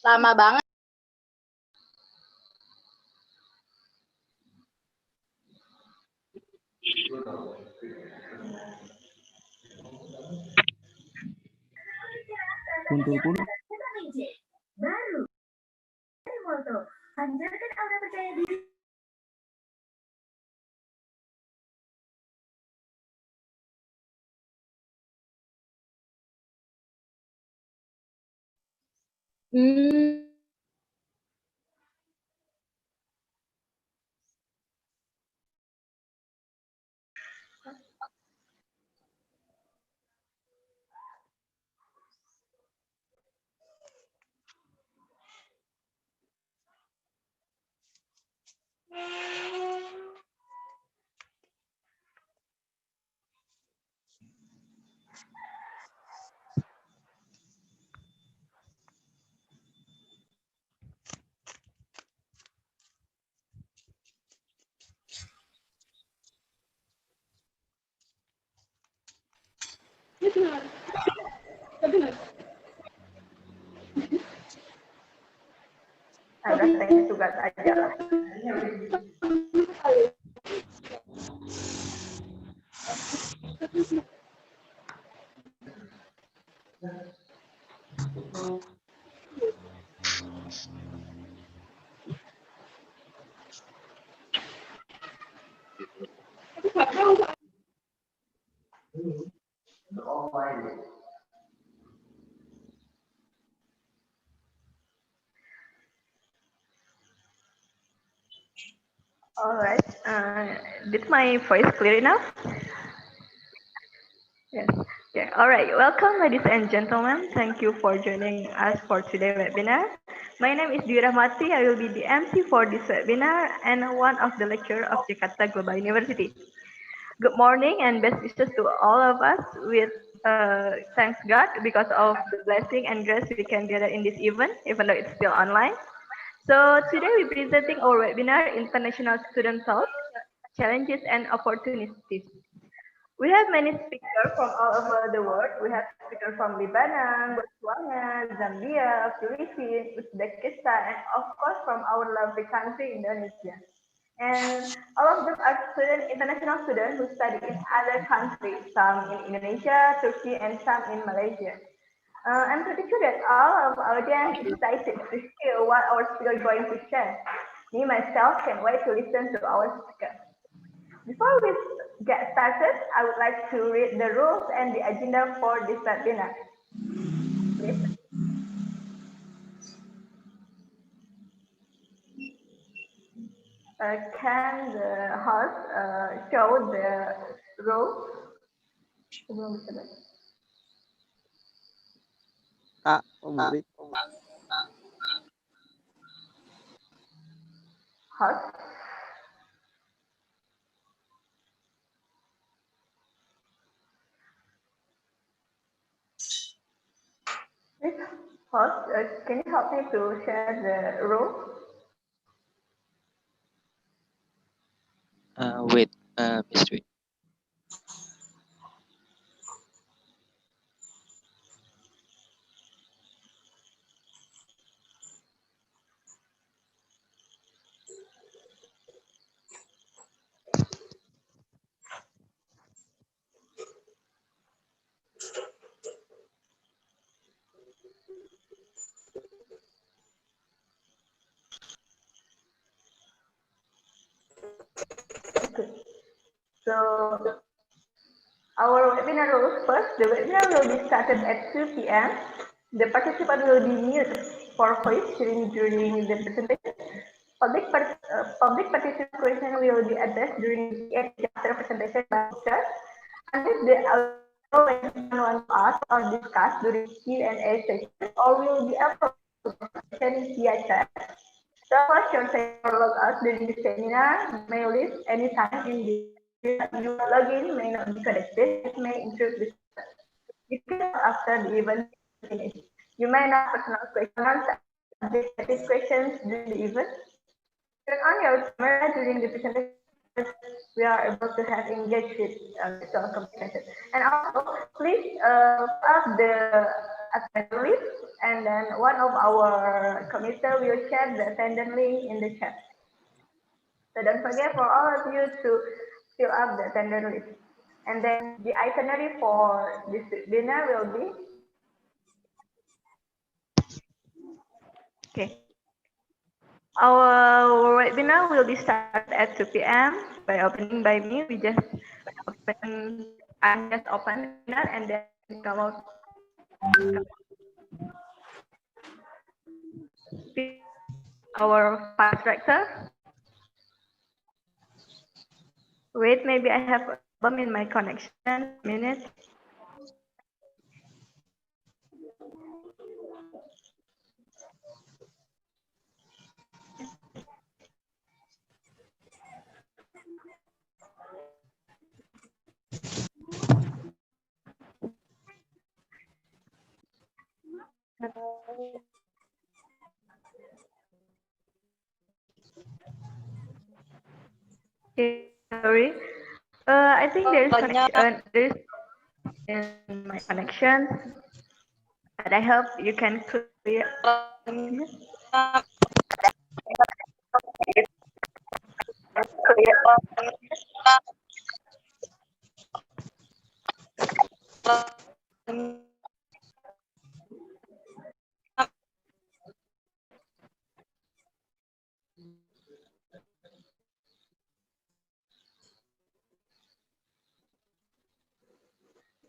Lama banget. Kuntul-kuntul. Baru. Moto. Pancarkan aura percaya diri. Ada tes tugas aja lah. Alright, did my voice clear enough? Yes. Okay. All right. Welcome, ladies and gentlemen. Thank you for joining us for today's webinar. My name is Dwi Rahmati. I will be the MC for this webinar and one of the lecturer of Jakarta Global University. Good morning and best wishes to all of us. With thanks God because of the blessing and grace we can gather in this event, even though it's still online. So today we're presenting our webinar, International Student Talk, Challenges and Opportunities. We have many speakers from all over the world. We have speakers from Lebanon, Botswana, Zambia, Philippines, Uzbekistan, and of course from our lovely country, Indonesia. And all of them are international students who study in other countries, some in Indonesia, Turkey, and some in Malaysia. I'm pretty sure that all of our audience is excited to hear what our speaker is going to share. Me, myself, can't wait to listen to our speaker. Before we get started, I would like to read the rules and the agenda for this webinar. Please. Can the host show the rules? Host. Host, can you help me to share the rules? Wait, Miss Dwi. So Our webinar rules first. The webinar will be started at 2 p.m. The participant will be muted for voice during the presentation. Public participant question will be addressed during the Q&A after presentation by teacher. Unless they allow anyone to ask or discuss during Q&A session, or will be able to question via chat. So first, your session log out during the seminar may leave any time in the your login may not be connected. It may intrude the system. You can log after the event is finished. You may not personal questions, objective questions during the event. Turn on your camera during the presentation. We are able to have engaged with virtual communication. And also, please fill up the attendance list, and then one of our committee will share the attendance link in the chat. So don't forget for all of you to fill up the attendance list. And then the itinerary for this dinner will be okay. Our webinar will be started at 2 p.m. by opening by me. I'm just open webinar and then come out. Our vice director. Wait, maybe I have a problem in my connection. Minute. Okay, sorry. I think there is connection. There is in my connection, but I hope you can clear.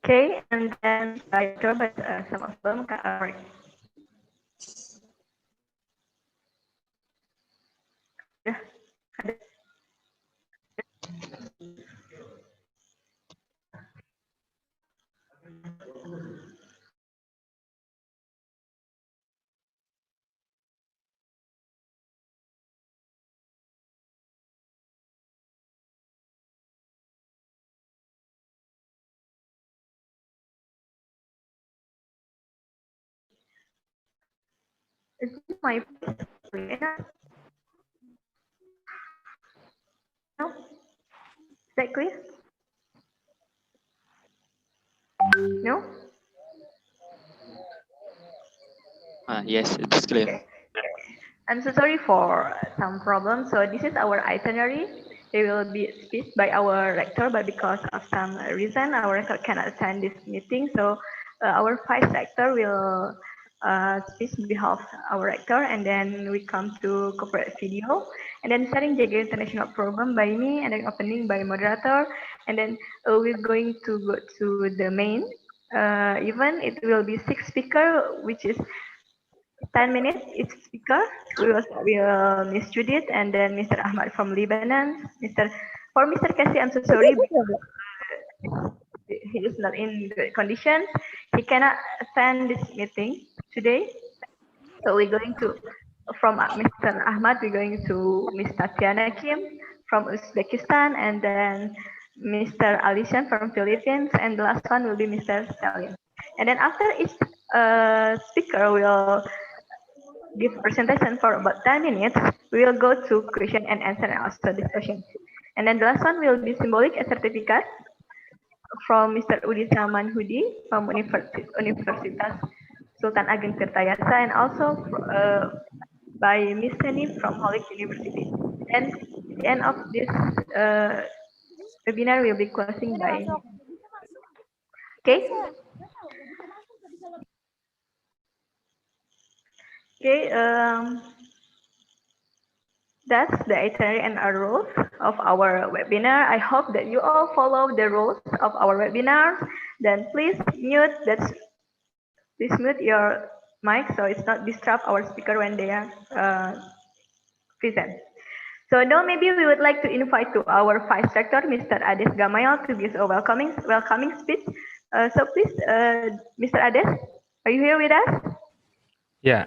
Okay, and then I covered some of them. Yeah. Is this my voice clear? No? Is that clear? No? Yes, it is clear. Okay. I'm so sorry for some problems. So this is our itinerary. They will be speech by our rector, but because of some reason, our rector cannot attend this meeting. So our vice rector will speak on behalf of our rector, and then we come to corporate video, and then starting Jaga International Program by me, and then opening by moderator, and then we're going to go to the main event. It will be 6 speaker, which is 10 minutes each speaker. We will start with Miss Judith and then Mr. Ahmad from Lebanon. For Mr. Cassie, I'm so sorry because he is not in good condition. He cannot attend this meeting today. So we're going to, from Mr. Ahmad, we're going to Miss Tatiana Kim from Uzbekistan, and then Mr. Alishan from Philippines, and the last one will be Mr. Stalin. And then after each speaker will give presentation for about 10 minutes. We will go to question and answer and also discussion. And then the last one will be symbolic a certificate from Mr. Udi Samanhudi from Universitas Sultan Ageng Tirtayasa, and also by Miss Seni from Holik University. And at the end of this webinar will be closing by. Okay. Okay. That's the itinerary and our rules of our webinar. I hope that you all follow the rules of our webinar. Then please mute your mic so it's not disrupt our speaker when they are present. So now maybe we would like to invite to our Vice Rector, Mr. Ades Gamayal, to give a welcoming speech. So please, Mr. Ades, are you here with us? Yeah,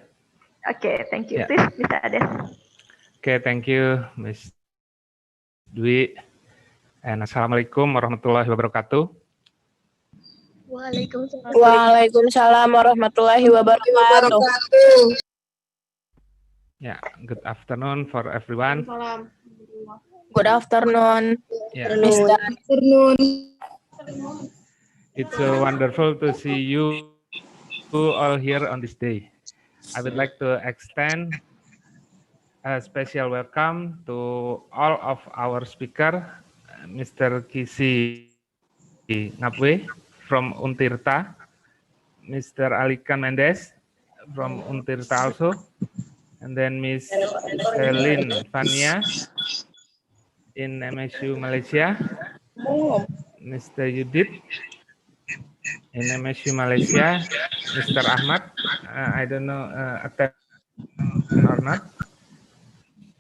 Okay, thank you. yeah. Please, Mr. Ades. Okay, thank you, Miss Dwi. And Assalamualaikum warahmatullahi wabarakatuh. Waalaikumsalam warahmatullahi wabarakatuh. Yeah, good afternoon for everyone. Good afternoon, Yeah, Mr. it's so wonderful to see you all here on this day. I would like to extend a special welcome to all of our speaker, Mr. Kisi Ngapwe from Untirta, Mr. Alikan Mendes from Untirta also, and then Miss Celine Fania in MSU Malaysia, Mr. Yudit in MSU Malaysia, Mr. Ahmad, I don't know attend or not,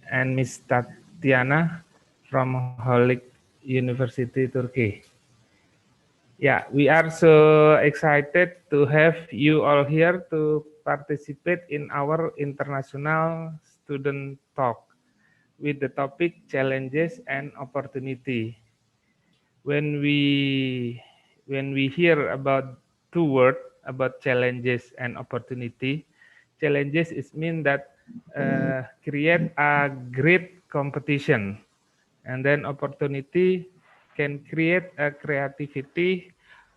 and Miss Tatiana from Holik University, Turkey. Yeah, we are so excited to have you all here to participate in our international student talk with the topic challenges and opportunity. When we hear about two words about challenges and opportunity, challenges is mean that create a great competition, and then opportunity can create a creativity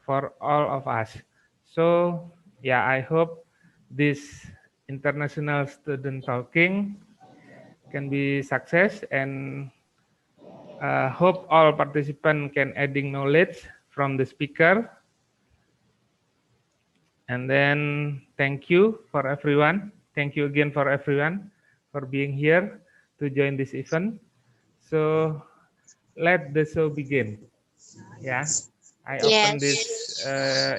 for all of us. So yeah, I hope this international student talking can be success, and hope all participants can adding knowledge from the speaker. And then thank you for everyone. Thank you again for everyone for being here to join this event. So let the show begin. Yeah, I open this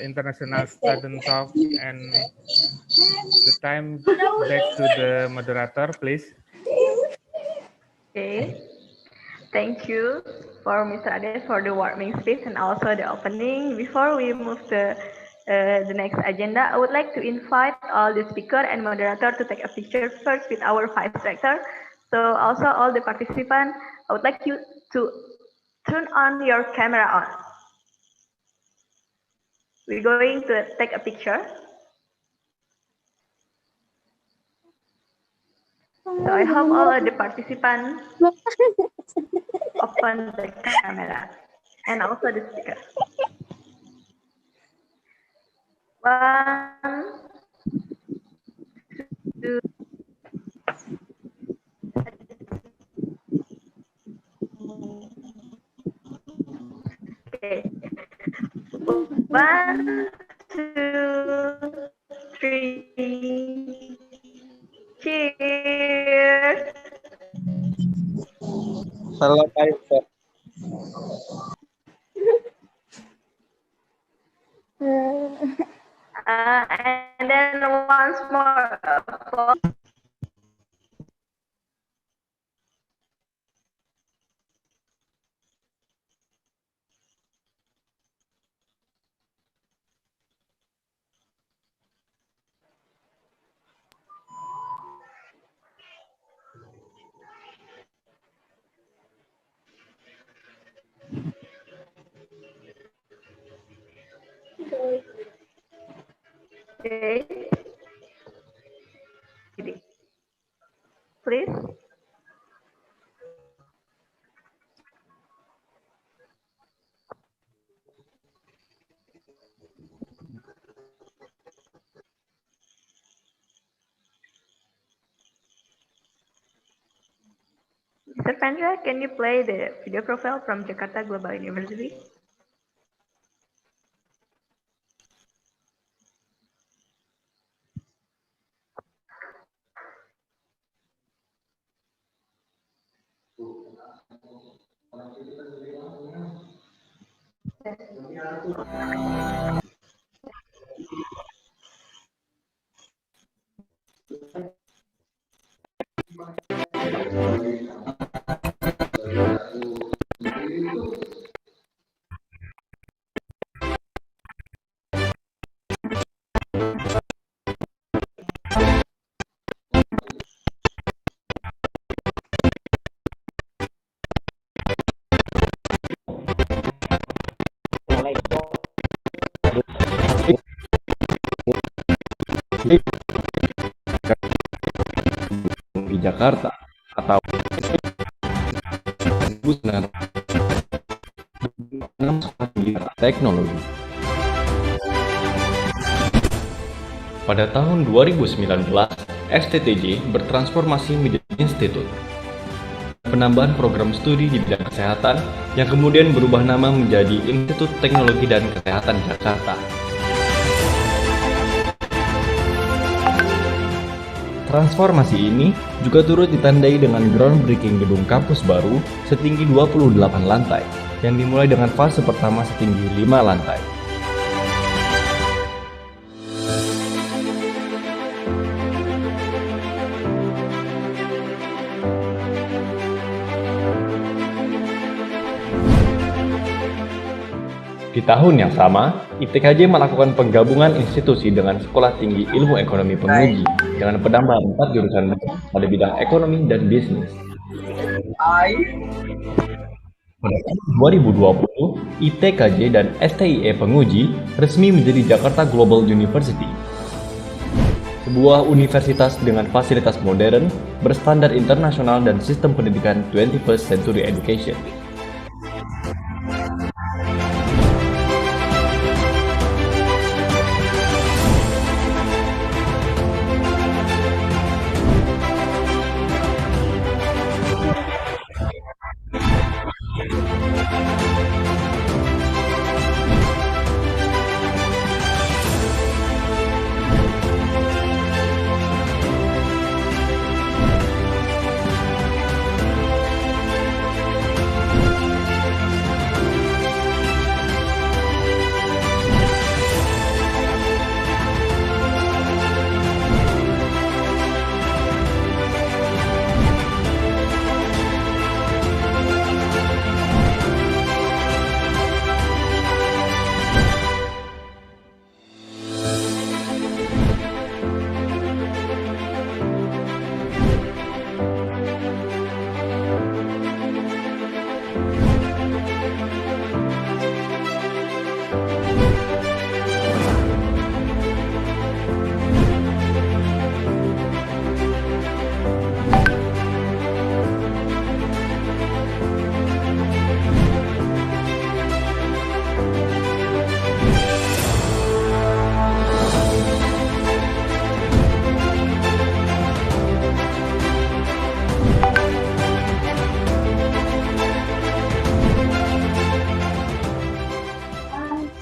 international student talk, and the time back to the moderator, please. Okay. Thank you for Mr. Ades for the warming speech and also the opening. Before we move to the next agenda, I would like to invite all the speaker and moderator to take a picture first with our Vice Rector. So also all the participants, I would like you to turn on your camera on. We're going to take a picture. So I hope all of the participants open the camera and also the speaker. 1, 2. Okay. 1, 2, 3. Cheers. Hello, guys. And then once more applause. Okay. Please. Mr. Pandra, can you play the video profile from Jakarta Global University? di Jakarta atau teknologi. Pada tahun 2019, FTTJ bertransformasi menjadi institut. Penambahan program studi di bidang kesehatan yang kemudian berubah nama menjadi Institut Teknologi dan Kesehatan Jakarta. Transformasi ini juga turut ditandai dengan groundbreaking gedung kampus baru setinggi 28 lantai yang dimulai dengan fase pertama setinggi 5 lantai. Di tahun yang sama, ITKJ melakukan penggabungan institusi dengan Sekolah Tinggi Ilmu Ekonomi Penguji dengan penambahan 4 jurusan pada bidang ekonomi dan bisnis. Pada tahun 2020, ITKJ dan STIE Penguji resmi menjadi Jakarta Global University, sebuah universitas dengan fasilitas modern, berstandar internasional dan sistem pendidikan 21st Century Education.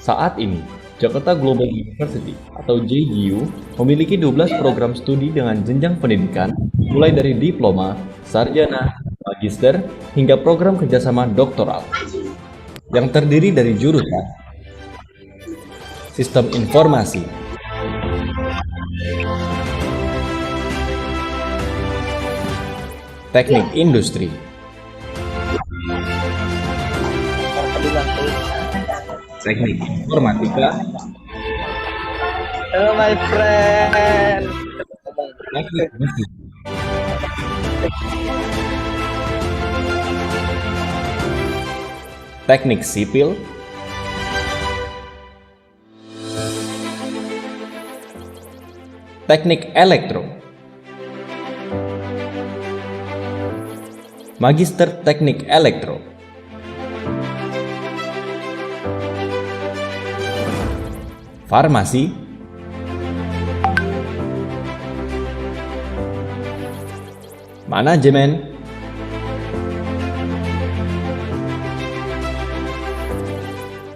Saat ini, Jakarta Global University atau JGU memiliki 12 program studi dengan jenjang pendidikan mulai dari diploma, sarjana, magister, hingga program kerjasama doktoral yang terdiri dari jurusan Sistem Informasi, Teknik Industri, Teknik Informatika, Hello my friend. Teknik Musik, Teknik Sipil, Teknik Elektro, Magister Teknik Elektro, Farmasi, Manajemen,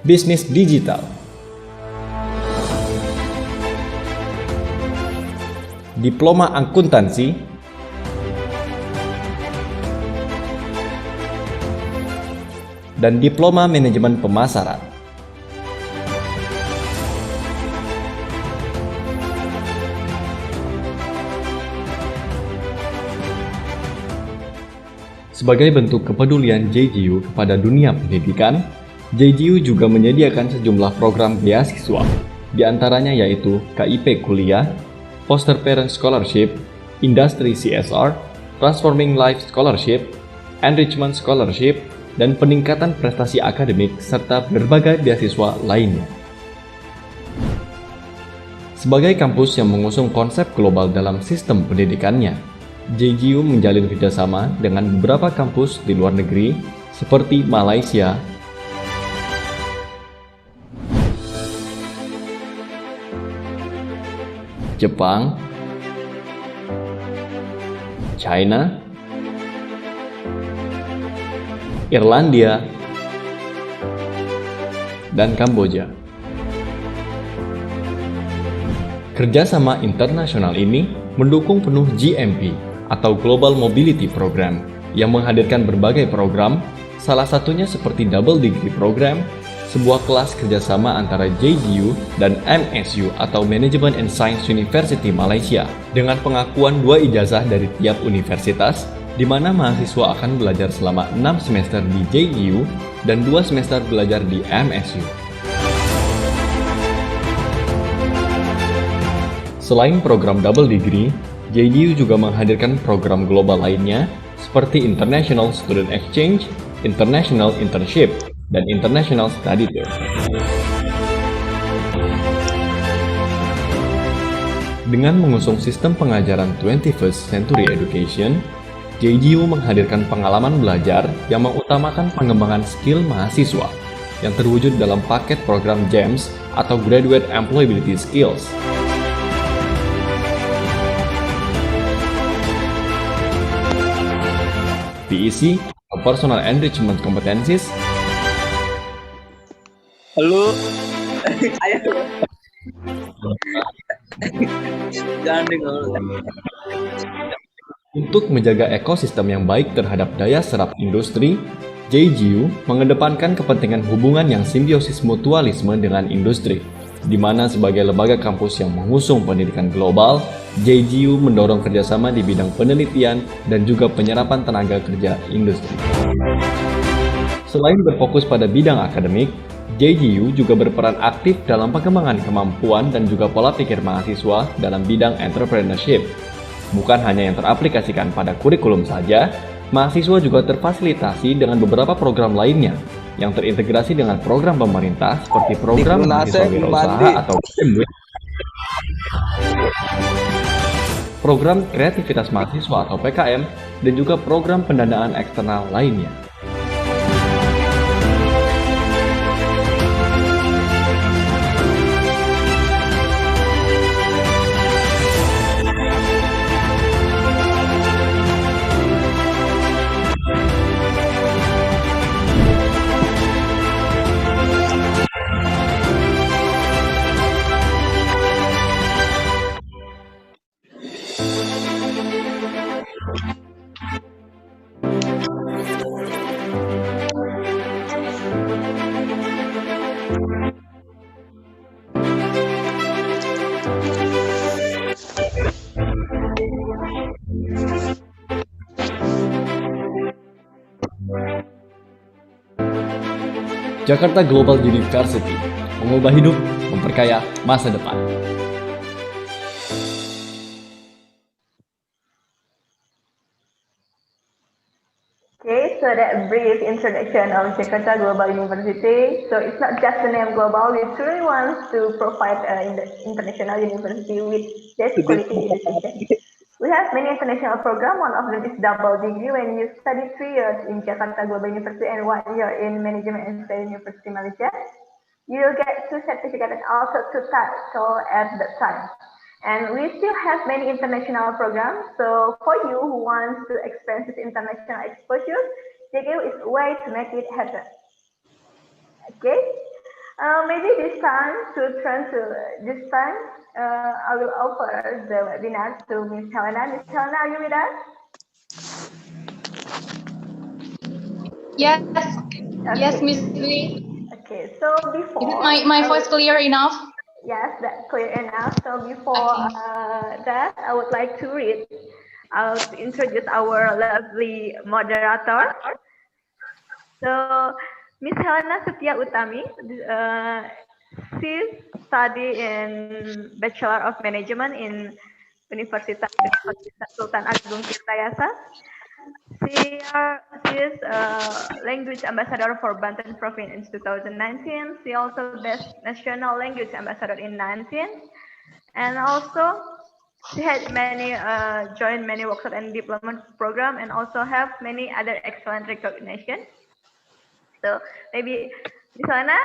Bisnis Digital, Diploma Akuntansi, dan Diploma Manajemen Pemasaran. Sebagai bentuk kepedulian JGU kepada dunia pendidikan, JGU juga menyediakan sejumlah program beasiswa, di antaranya yaitu KIP Kuliah, Foster Parent Scholarship, Industry CSR, Transforming Life Scholarship, Enrichment Scholarship, dan peningkatan prestasi akademik serta berbagai beasiswa lainnya. Sebagai kampus yang mengusung konsep global dalam sistem pendidikannya, JGU menjalin kerjasama dengan beberapa kampus di luar negeri seperti Malaysia, Jepang, China, Irlandia, dan Kamboja. Kerjasama internasional ini mendukung penuh GMP atau Global Mobility Program yang menghadirkan berbagai program, salah satunya seperti Double Degree Program, sebuah kelas kerjasama antara JGU dan MSU atau Management and Science University Malaysia dengan pengakuan 2 ijazah dari tiap universitas, di mana mahasiswa akan belajar selama 6 semester di JGU dan 2 semester belajar di MSU. Selain program Double Degree, JGU juga menghadirkan program global lainnya seperti International Student Exchange, International Internship, dan International Study Tour. Dengan mengusung sistem pengajaran 21st Century Education, JGU menghadirkan pengalaman belajar yang mengutamakan pengembangan skill mahasiswa yang terwujud dalam paket program GEMS atau Graduate Employability Skills. PEC atau Personal Enrichment Competencies. Halo. Ayo. Jangan dengar. Untuk menjaga ekosistem yang baik terhadap daya serap industri, JGU mengedepankan kepentingan hubungan yang simbiosis mutualisme dengan industri, di mana sebagai lembaga kampus yang mengusung pendidikan global, JGU mendorong kerjasama di bidang penelitian dan juga penyerapan tenaga kerja industri. Selain berfokus pada bidang akademik, JGU juga berperan aktif dalam pengembangan kemampuan dan juga pola pikir mahasiswa dalam bidang entrepreneurship. Bukan hanya yang teraplikasikan pada kurikulum saja, mahasiswa juga terfasilitasi dengan beberapa program lainnya yang terintegrasi dengan program pemerintah seperti program mahasiswa wirausaha atau PMW, program kreativitas mahasiswa atau PKM, dan juga program pendanaan eksternal lainnya. Jakarta Global University, mengubah hidup, memperkaya masa depan. Okay, so that brief introduction of Jakarta Global University. So it's not just the name global, we truly want to provide an international university with best quality education. We have many international programs. One of them is double degree when you study 3 years in Jakarta Global University and 1 year in Management and Science University Malaysia. You will get 2 certificates and also 2 titles at that time. And we still have many international programs. So for you who wants to experience this international exposure, JGU is a way to make it happen. Okay. Maybe this time I will offer the webinar to Ms. Helena. Ms. Helena, are you with us? Yes. Yes, Okay. Miss Dwi. Okay. So Is it before my I voice would, clear enough? yes, that's clear enough. So before Okay. that, I would like to read. I'll introduce our lovely moderator. So Miss Helena Setia Utami, she study in Bachelor of Management in Universitas Sultan Agung Tirtayasa. She is a language ambassador for Banten Province in 2019. She also best national language ambassador in 19, and also she had many joined many workshop and diploma program, and also have many other excellent recognition. So maybe Disana,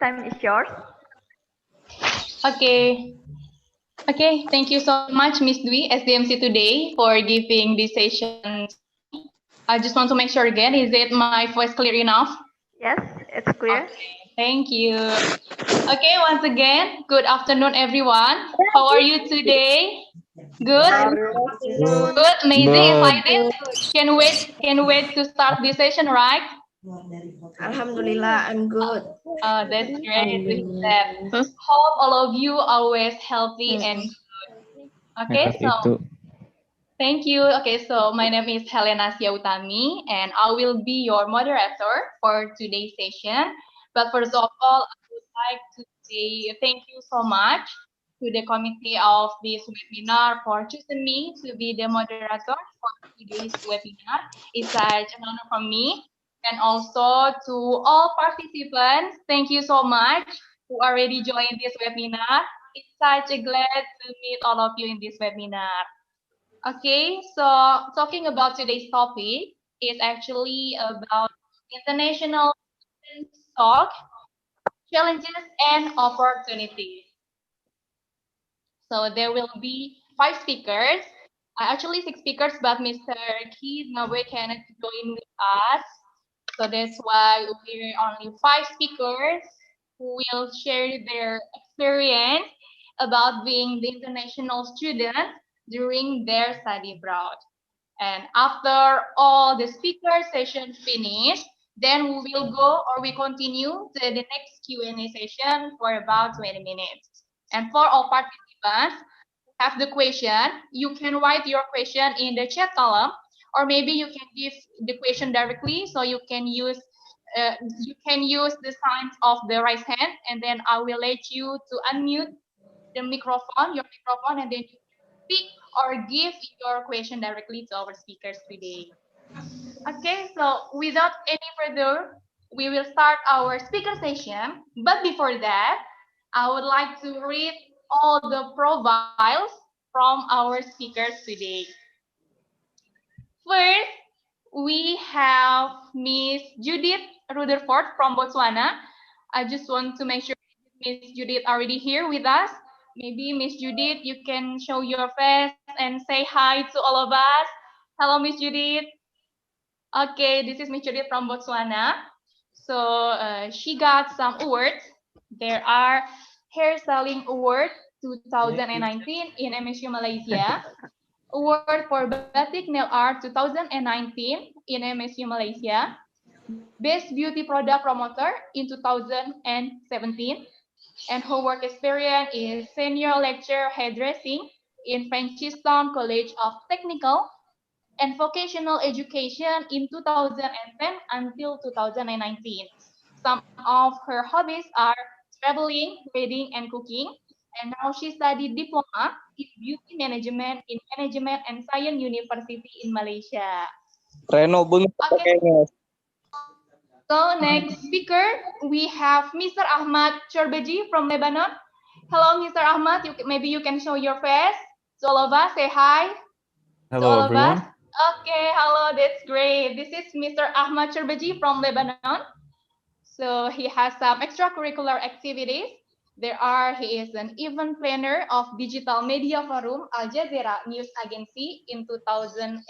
time is yours. Okay. Okay, thank you so much, Miss Dwi, SDMC today, for giving this session to me. I just want to make sure again, is it my voice clear enough? Yes, it's clear. Okay, thank you. Okay, once again, good afternoon, everyone. How are you today? Good? Good, amazing, excited. Can wait to start this session, right? Alhamdulillah, I'm good. That's great to hear that. Hope all of you always healthy and good. Okay, so thank you. Okay, so my name is Helena Siautami, and I will be your moderator for today's session. But first of all, I would like to say thank you so much to the committee of this webinar for choosing me to be the moderator for today's webinar. It's such an honor for me. And also to all participants, thank you so much who already joined this webinar. It's such a glad to meet all of you in this webinar. Okay, so talking about today's topic is actually about international student talk, challenges and opportunities. So there will be 5 speakers, actually 6 speakers, but Mr. Keith Nawe cannot join with us. So that's why we're only 5 speakers who will share their experience about being the international student during their study abroad. And after all the speaker session finish, then we will go or we continue to the next Q&A session for about 20 minutes. And for all participants who have the question, you can write your question in the chat column, or maybe you can give the question directly. So you can use the signs of the raise hand, and then I will let you to unmute the microphone, your microphone, and then you speak or give your question directly to our speakers today. Okay, so without any further, we will start our speaker session. But before that, I would like to read all the profiles from our speakers today. First, we have Miss Judith Rutherford from Botswana. I just want to make sure Miss Judith already here with us. Maybe Miss Judith, you can show your face and say hi to all of us. Hello, Miss Judith. Okay, this is Miss Judith from Botswana. So she got some awards. There are Hair Selling Award 2019 in MSU Malaysia. Award for Batik Nail Art 2019 in MSU Malaysia, Best Beauty Product Promoter in 2017, and her work experience is Senior Lecturer Hairdressing in Francistown College of Technical and Vocational Education in 2010 until 2019. Some of her hobbies are traveling, reading, and cooking. And now she studied diploma in beauty management in Management and Science University in Malaysia. Reno banget Okay, kayaknya. so next speaker, we have Mr. Ahmad Chorbeji from Lebanon. Hello, Mr. Ahmad. Maybe you can show your face to all of us. Say hi to all of us. Okay, hello, that's great. This is Mr. Ahmad Chorbeji from Lebanon. So he has some extracurricular activities. He is an event planner of Digital Media Forum Al Jazeera News Agency in 2018.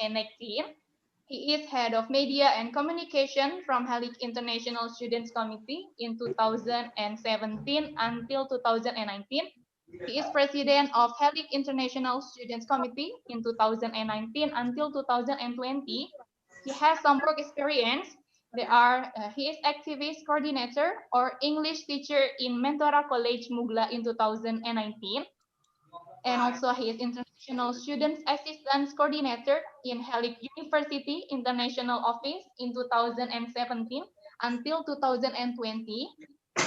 He is head of media and communication from Halik International Students Committee in 2017 until 2019. He is president of Halik International Students Committee in 2019 until 2020. He has some work experience He is activist coordinator or English teacher in Mentora College Mugla in 2019. And also he is International Students Assistance Coordinator in Halik University International Office in 2017 until 2020.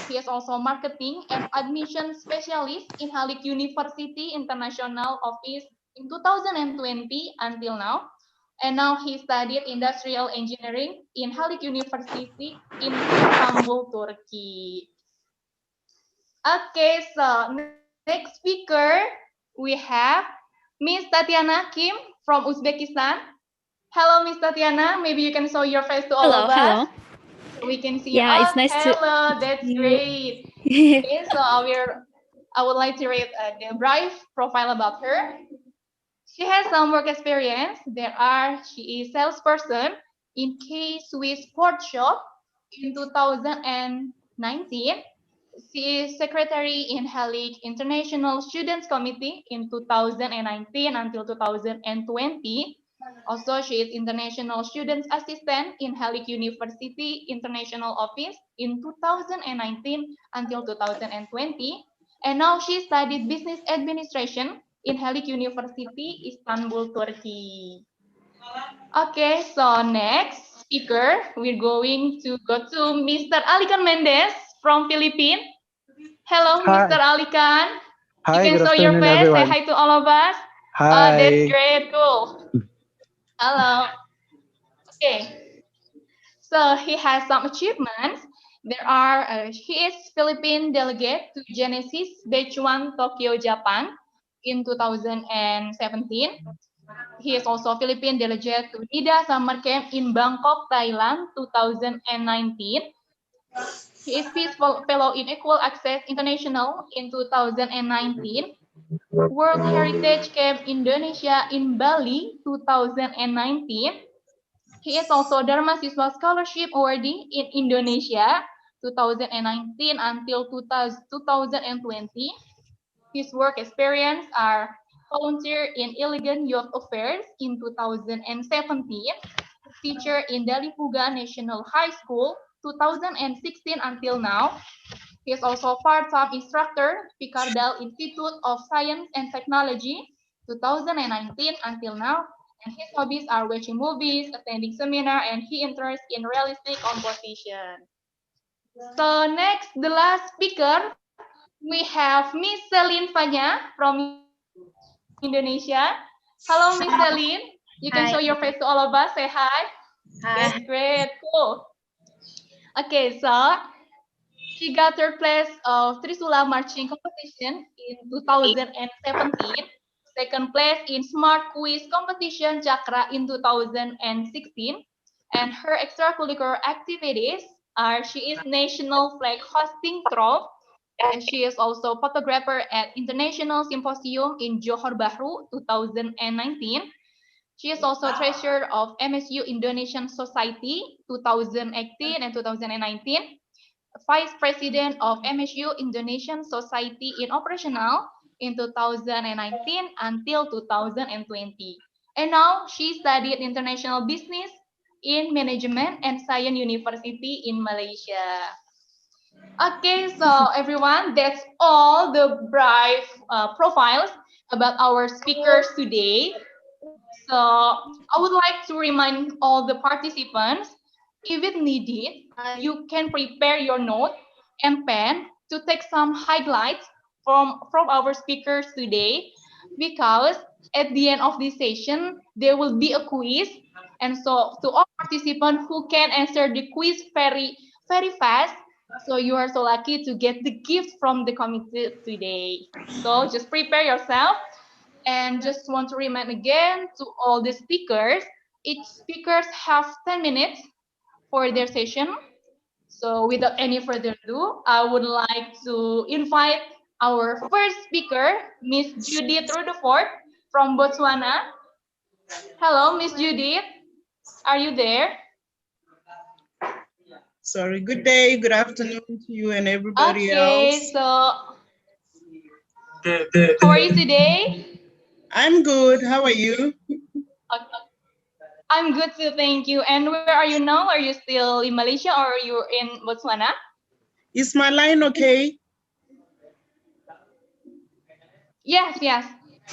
He is also Marketing and Admission Specialist in Halik University International Office in 2020 until now. And now he studied Industrial Engineering in Halik University in Istanbul, Turkey. Okay, so next speaker we have Miss Tatiana Kim from Uzbekistan. Hello, Miss Tatiana. Maybe you can show your face to all of us. Hello. So we can see you. Yeah, it's nice to. Hello, that's great. Okay, so I would like to read the brief profile about her. She has some work experience. She is salesperson in K Swiss Sport Shop in 2019. She is secretary in Halik International Students Committee in 2019 until 2020. Also, she is International Students Assistant in Halik University International Office in 2019 until 2020. And now she studied Business Administration in Halik University, Istanbul, Turkey. Okay, so next speaker, we're going to go to Mr. Alikan Mendes from Philippines. Hello, Hi. Mr. Alikan. Hi, You can good show your afternoon, face, say everyone. hi to all of us. Hi. That's great, cool. Hello. Okay, so he has some achievements. He is Philippine delegate to Genesis Batch 1 Tokyo, Japan in 2017. He is also Philippine delegate to NIDA Summer Camp in Bangkok, Thailand, 2019. He is Peace Fellow in Equal Access International in 2019. World Heritage Camp Indonesia in Bali, 2019. He is also Dharma Siswa Scholarship Awardee in Indonesia, 2019 until 2020. His work experience are volunteer in Elegant Youth Affairs in 2017, teacher in Dalipuga National High School, 2016 until now. He is also part-time instructor, Picardal Institute of Science and Technology, 2019 until now. And his hobbies are watching movies, attending seminar, and he interested in realistic composition. So next, the last speaker, we have Miss Celine Fanya from Indonesia. Hello, Miss Celine. You can show your face to all of us. Say hi. That's great. Cool. Okay, so she got third place of Trisula marching competition in 2017. Second place in Smart Quiz competition Chakra in 2016. And her extracurricular activities are she is National Flag Hosting Trophy. And she is also photographer at International Symposium in Johor Bahru 2019. She is also treasurer of MSU Indonesian Society 2018 and 2019. Vice President of MSU Indonesian Society in Operational in 2019 until 2020. And now she studied international business in management and science university in Malaysia. Okay, so everyone, that's all the brief profiles about our speakers today. So I would like to remind all the participants, if it needed, you can prepare your note and pen to take some highlights from our speakers today, because at the end of this session, there will be a quiz. And so to all participants who can answer the quiz very, very fast, so you are so lucky to get the gift from the committee today. So just prepare yourself. And just want to remind again to all the speakers, each speakers have 10 minutes for their session. So without any further ado, I would like to invite our first speaker, Miss Judith Rutherford from Botswana. Hello, Miss Judith. Are you there? Sorry, good day, good afternoon to you and everybody else. Okay, so how are you today? I'm good. How are you? I'm good too, thank you. And where are you now? Are you still in Malaysia or are you in Botswana? Is my line okay? Yes, yes.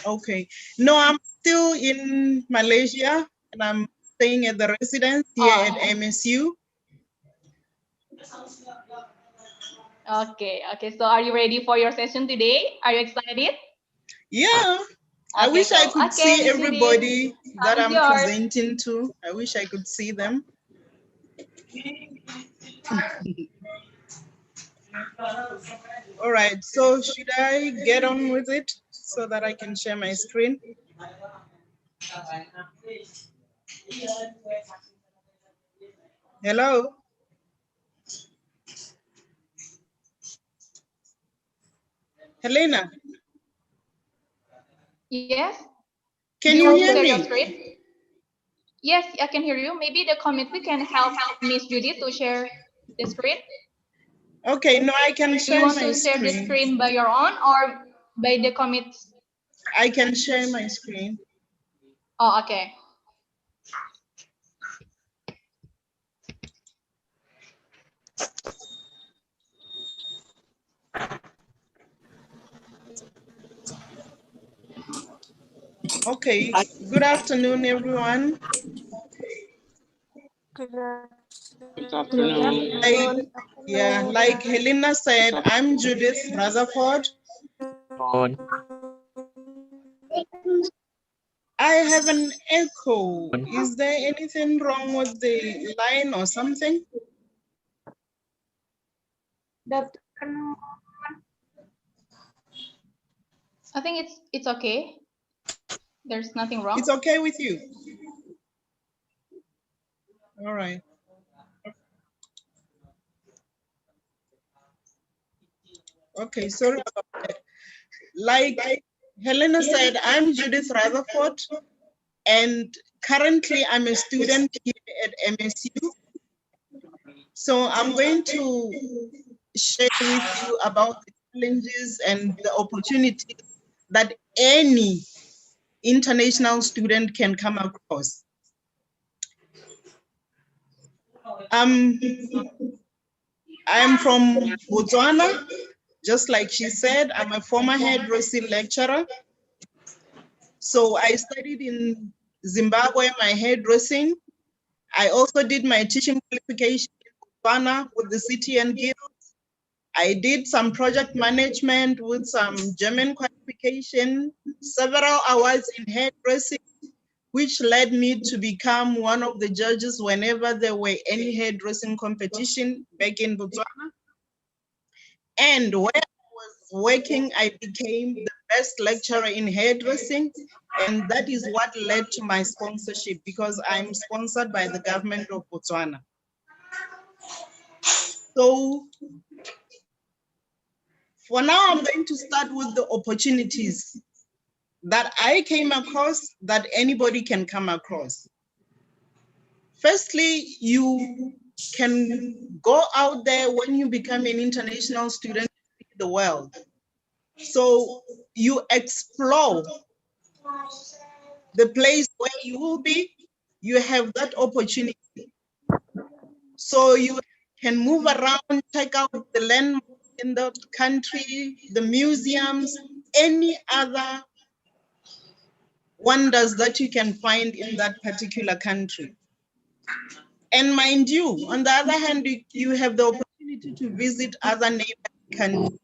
Okay. No, I'm still in Malaysia and I'm staying at the residence here at MSU. Okay, okay. So are you ready for your session today? Are you excited? Yeah. I wish I could see everybody that I'm presenting to. I wish I could see them. All right, so should I get on with it so that I can share my screen? Hello? Helena? Yes. Can you hear me? Your screen? Yes, I can hear you. Maybe the committee can help Miss Judy to share the screen. Okay, no, I can share my screen. Do you want to share the screen by your own or by the committee? I can share my screen. Oh, okay. Okay, good afternoon, everyone. Good afternoon. Like Helena said, I'm Judith Rutherford. I have an echo. Is there anything wrong with the line or something? I think it's okay. There's nothing wrong. It's okay with you? All right. Okay, sorry about that. Like Helena said, I'm Judith Rutherford, and currently I'm a student here at MSU. So I'm going to share with you about the challenges and the opportunities that any international student can come across. I'm from Botswana, just like she said. I'm a former hairdressing lecturer. So I studied in Zimbabwe, my hairdressing. I also did my teaching qualification in Botswana with the CTN Guild. I did some project management with some German qualification, several hours in hairdressing, which led me to become one of the judges whenever there were any hairdressing competition back in Botswana. And where I was working, I became the best lecturer in hairdressing. And that is what led to my sponsorship, because I'm sponsored by the government of Botswana. So for now, I'm going to start with the opportunities that I came across that anybody can come across. Firstly, you can go out there when you become an international student in the world. So you explore the place where you will be, you have that opportunity. So you can move around, check out the landmarks in the country, the museums, any other wonders that you can find in that particular country. And mind you, on the other hand, you have the opportunity to visit other neighboring countries.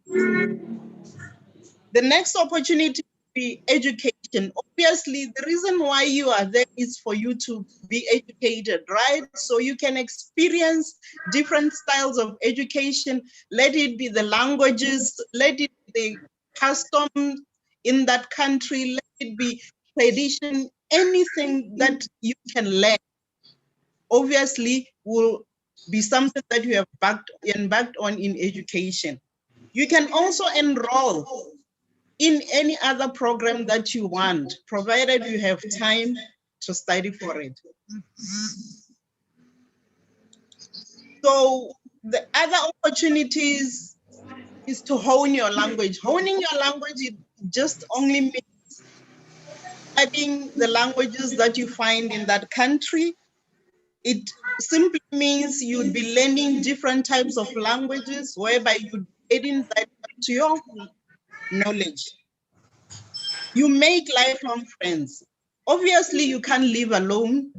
The next opportunity will be education. Obviously, the reason why you are there is for you to be educated, right? So you can experience different styles of education. Let it be the languages, let it be the customs in that country, let it be tradition, anything that you can learn, obviously will be something that you have embarked on in education. You can also enroll in any other program that you want, provided you have time to study for it. So the other opportunities is to hone your language. Honing your language, it just only means studying the languages that you find in that country. It simply means you'd be learning different types of languages whereby you'd be adding that to your knowledge. You make lifelong friends. Obviously, you can't live alone.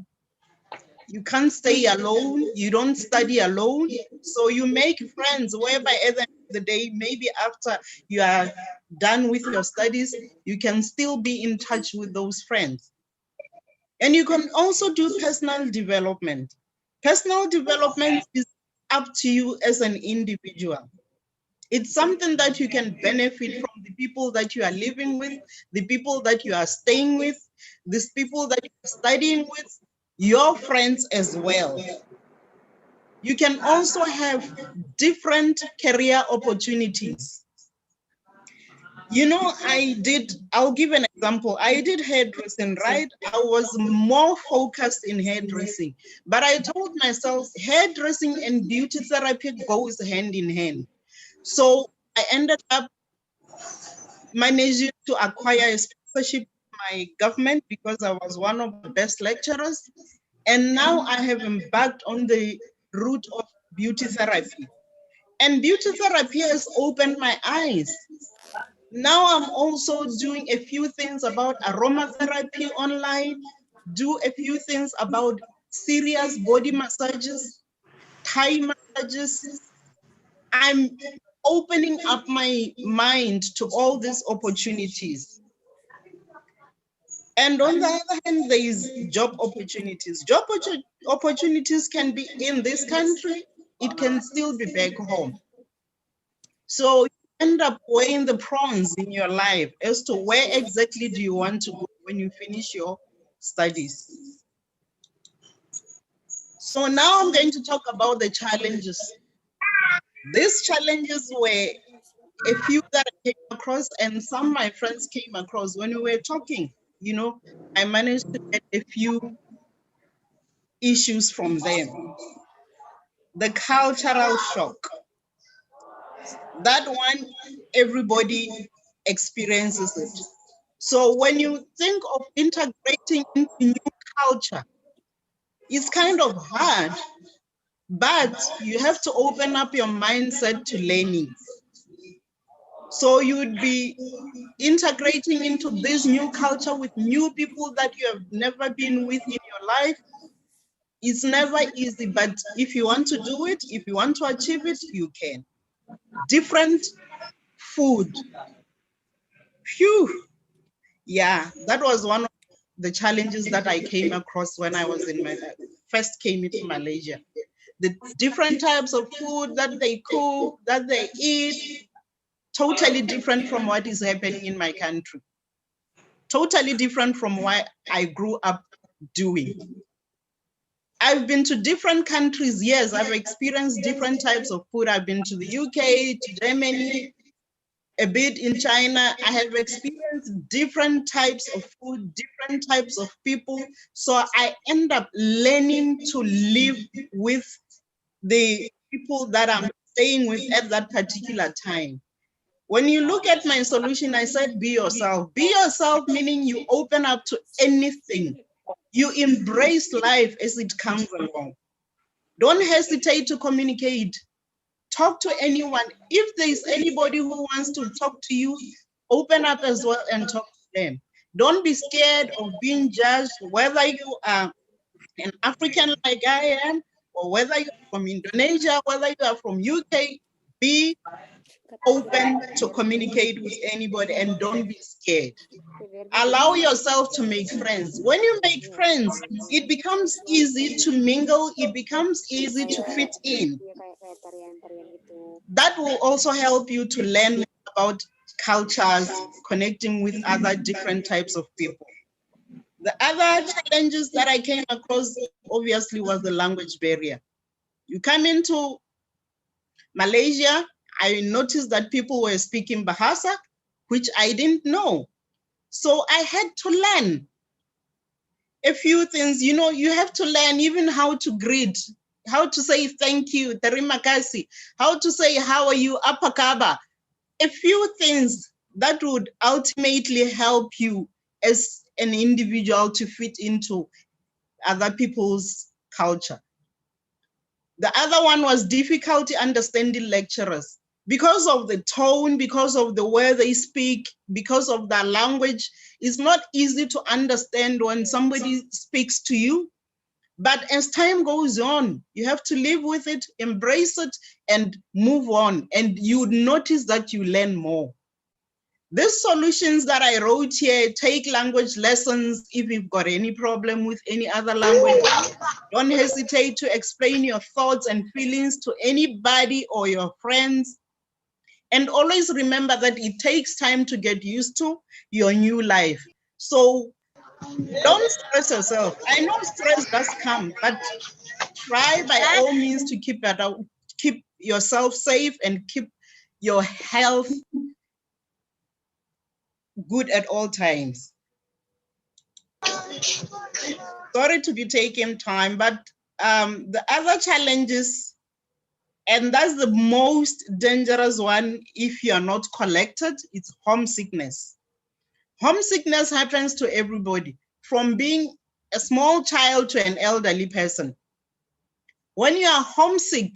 You can't stay alone. You don't study alone. So you make friends whereby at the end of the day, maybe after you are done with your studies, you can still be in touch with those friends. And you can also do personal development. Personal development is up to you as an individual. It's something that you can benefit from the people that you are living with, the people that you are staying with, these people that you are studying with, your friends as well. You can also have different career opportunities. You know, I'll give an example. I did hairdressing, right? I was more focused in hairdressing, but I told myself hairdressing and beauty therapy goes hand in hand. So I ended up managing to acquire a sponsorship from my government because I was one of the best lecturers. And now I have embarked on the route of beauty therapy. And beauty therapy has opened my eyes. Now I'm also doing a few things about aromatherapy online, do a few things about serious body massages, Thai massages. I'm opening up my mind to all these opportunities. And on the other hand, there is job opportunities. Job opportunities can be in this country, it can still be back home. So you end up weighing the pros in your life as to where exactly do you want to go when you finish your studies. So now I'm going to talk about the challenges. These challenges were a few that I came across and some of my friends came across when we were talking. You know, I managed to get a few issues from them. The cultural shock. That one, everybody experiences it. So when you think of integrating into new culture, it's kind of hard, but you have to open up your mindset to learning. So you would be integrating into this new culture with new people that you have never been with in your life. It's never easy, but if you want to do it, if you want to achieve it, you can. Different food. Phew. Yeah, that was one of the challenges that I came across when I was first came into Malaysia. The different types of food that they cook, that they eat, totally different from what is happening in my country. Totally different from what I grew up doing. I've been to different countries. Yes, I've experienced different types of food. I've been to the UK, to Germany, a bit in China. I have experienced different types of food, different types of people. So I end up learning to live with the people that I'm staying with at that particular time. When you look at my solution, I said, be yourself. Be yourself, meaning you open up to anything. You embrace life as it comes along. Don't hesitate to communicate. Talk to anyone. If there is anybody who wants to talk to you, open up as well and talk to them. Don't be scared of being judged, whether you are an African like I am, or whether you're from Indonesia, whether you are from UK. Be open to communicate with anybody and don't be scared. Allow yourself to make friends. When you make friends, it becomes easy to mingle, it becomes easy to fit in. That will also help you to learn about cultures, connecting with other different types of people. The other challenges that I came across, obviously, was the language barrier. You come into Malaysia, I noticed that people were speaking Bahasa, which I didn't know. So I had to learn a few things. You know, you have to learn even how to greet, how to say thank you, terima kasih, how to say how are you, apa kabar. A few things that would ultimately help you as an individual to fit into other people's culture. The other one was difficulty understanding lecturers. Because of the tone, because of the way they speak, because of their language, it's not easy to understand when somebody speaks to you. But as time goes on, you have to live with it, embrace it, and move on. And you would notice that you learn more. These solutions that I wrote here, take language lessons if you've got any problem with any other language. Don't hesitate to explain your thoughts and feelings to anybody or your friends. And always remember that it takes time to get used to your new life. So don't stress yourself. I know stress does come, but try by all means to keep yourself safe and keep your health good at all times. Sorry to be taking time, but the other challenges, and that's the most dangerous one if you are not collected, it's homesickness. Homesickness happens to everybody, from being a small child to an elderly person. When you are homesick,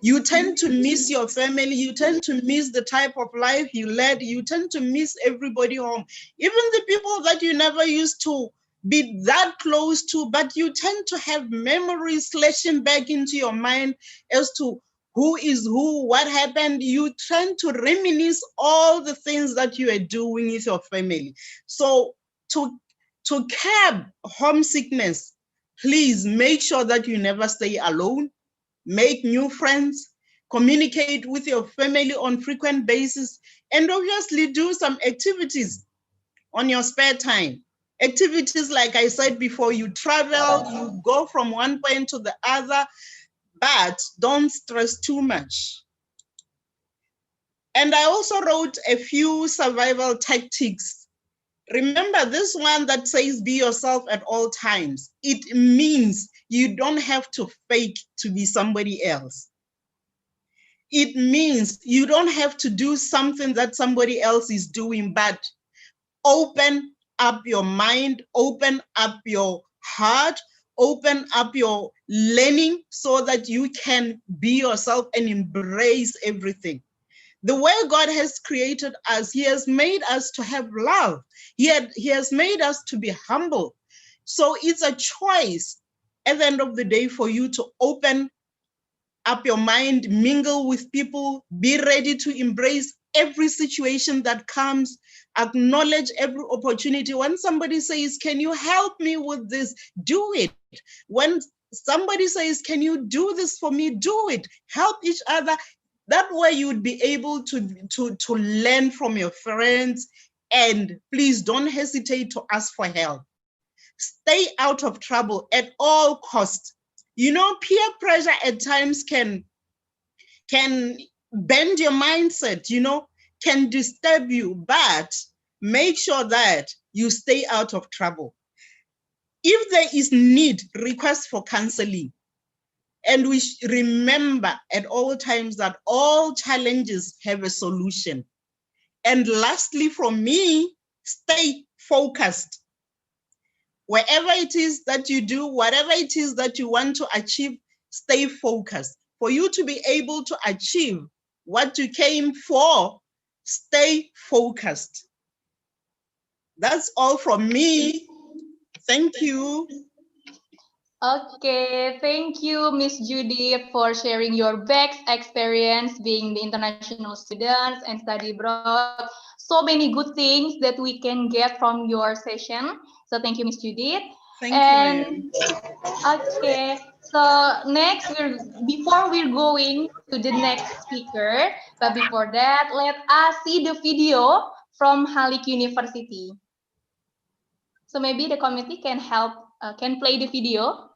you tend to miss your family, you tend to miss the type of life you led, you tend to miss everybody home, even the people that you never used to be that close to, but you tend to have memories flashing back into your mind as to who is who, what happened. You tend to reminisce all the things that you are doing with your family. So to curb homesickness, please make sure that you never stay alone. Make new friends, communicate with your family on frequent basis, and obviously do some activities on your spare time. Activities, like I said before, you travel, you go from one point to the other, but don't stress too much. And I also wrote a few survival tactics. Remember this one that says be yourself at all times. It means you don't have to fake to be somebody else. It means you don't have to do something that somebody else is doing, but open up your mind, open up your heart, open up your learning so that you can be yourself and embrace everything. The way God has created us, He has made us to have love. He has made us to be humble. So it's a choice at the end of the day for you to open up your mind, mingle with people, be ready to embrace every situation that comes, acknowledge every opportunity. When somebody says, can you help me with this? Do it. When somebody says, can you do this for me? Do it. Help each other. That way you would be able to learn from your friends. And please don't hesitate to ask for help. Stay out of trouble at all costs. You know, peer pressure at times can bend your mindset, you know, can disturb you, but make sure that you stay out of trouble. If there is need, request for counseling. And we remember at all times that all challenges have a solution. And lastly, from me, stay focused. Wherever it is that you do, whatever it is that you want to achieve, stay focused. For you to be able to achieve what you came for, stay focused. That's all from me. Thank you. Okay, thank you, Miss Judy, for sharing your best experience being the international students and study abroad. So many good things that we can get from your session. So thank you, Miss Judy. Thank you, ma'am. Okay, so next, before we're going to the next speaker, but before that, let us see the video from Halik University. So maybe the committee can help, can play the video.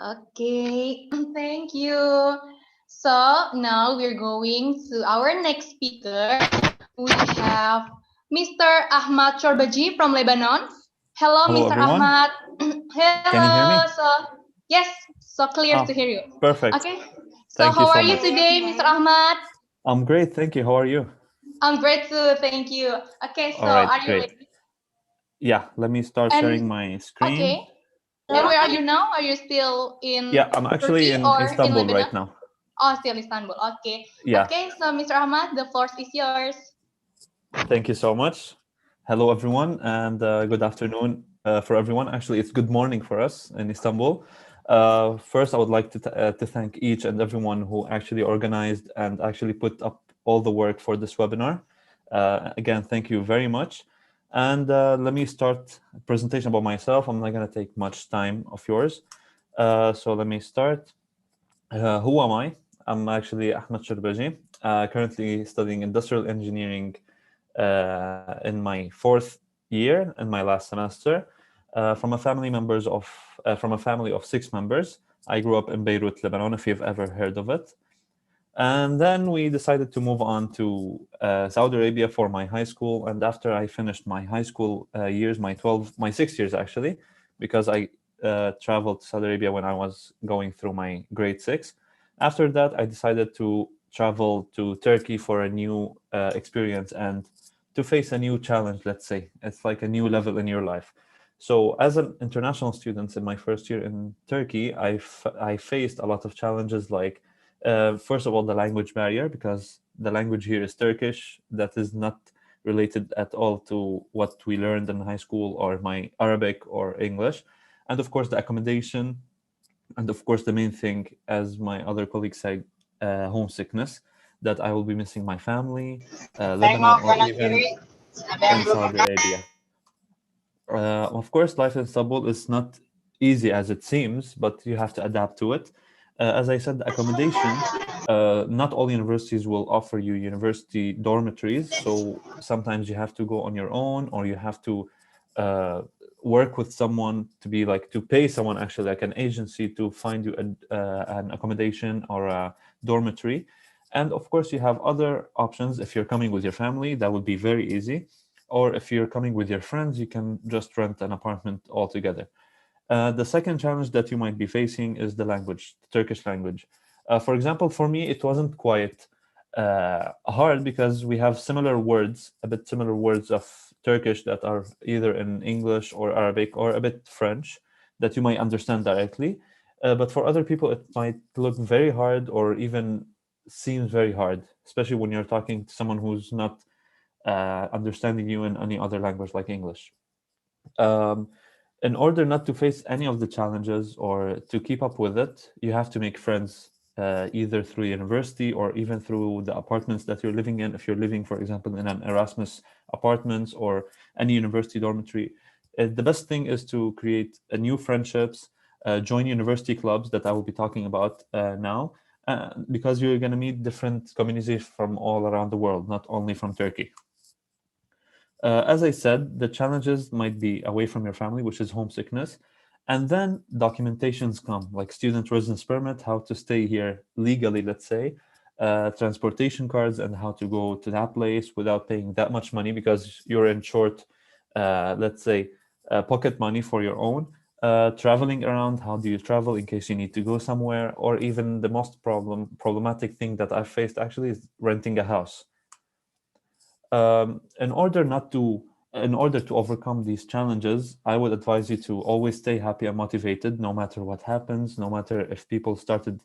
Okay, thank you. So now we're going to our next speaker. We have Mr. Ahmad Chorbaji from Lebanon. Hello, Hello, Mr. everyone. Ahmad. Can you hear me? Hello. So yes, so clear Oh, to hear you. perfect. Okay. So Thank you how so are you much. today, Mr. Ahmad? I'm great. Thank you. How are you? I'm great too. Thank you. Okay. So All right, are you great. ready? Yeah, let me start sharing And my screen. okay. And where are you now? Are you still in Yeah, I'm actually Turkey in or in Istanbul Lebanon? right now. Oh, still Istanbul. Okay. Yeah, Okay. So Mr. Ahmad, the floor is yours. thank you so much. Hello, everyone, and good afternoon for everyone. Actually, it's good morning for us in Istanbul. First, I would like to thank each and everyone who actually organized and actually put up all the work for this webinar. Again, thank you very much. And let me start a presentation about myself. I'm not going to take much time of yours. So let me start. Who am I? I'm actually Ahmed Sherbaji, currently studying industrial engineering in my fourth year in my last semester from a family of 6 members. I grew up in Beirut, Lebanon, if you've ever heard of it. And then we decided to move on to Saudi Arabia for my high school. And after I finished my high school years, my 6 years actually, because I traveled to Saudi Arabia when I was going through my grade 6. After that, I decided to travel to Turkey for a new experience and to face a new challenge, let's say. It's like a new level in your life. So as an international student in my first year in Turkey, I faced a lot of challenges like first of all, the language barrier, because the language here is Turkish. That is not related at all to what we learned in high school or my Arabic or English. And of course, the accommodation. And of course, the main thing, as my other colleagues said, homesickness, that I will be missing my family, Lebanon, or even in Saudi Arabia. Of course, life in Istanbul is not easy as it seems, but you have to adapt to it. As I said, the accommodation, not all universities will offer you university dormitories. So sometimes you have to go on your own, or you have to uh, work with someone to pay someone actually, like an agency, to find you an accommodation or a dormitory. And of course, you have other options. If you're coming with your family, that would be very easy. Or if you're coming with your friends, you can just rent an apartment altogether. The second challenge that you might be facing is the language, the Turkish language. For example, for me, it wasn't quite hard because we have similar words, a bit similar words of Turkish that are either in English or Arabic or a bit French that you might understand directly. But for other people, it might look very hard or even seems very hard, especially when you're talking to someone who's not understanding you in any other language like English. Um, in order not to face any of the challenges or to keep up with it, you have to make friends either through university or even through the apartments that you're living in. If you're living, for example, in an Erasmus apartments or any university dormitory, the best thing is to create new friendships, join university clubs that I will be talking about now, because you're going to meet different communities from all around the world, not only from Turkey. As I said, the challenges might be away from your family, which is homesickness. And then documentations come, like student residence permit, how to stay here legally, let's say, transportation cards, and how to go to that place without paying that much money because you're in short, let's say, pocket money for your own. Traveling around, how do you travel in case you need to go somewhere? Or even the most problematic thing that I've faced actually is renting a house. In order to overcome these challenges, I would advise you to always stay happy and motivated, no matter what happens, no matter if people started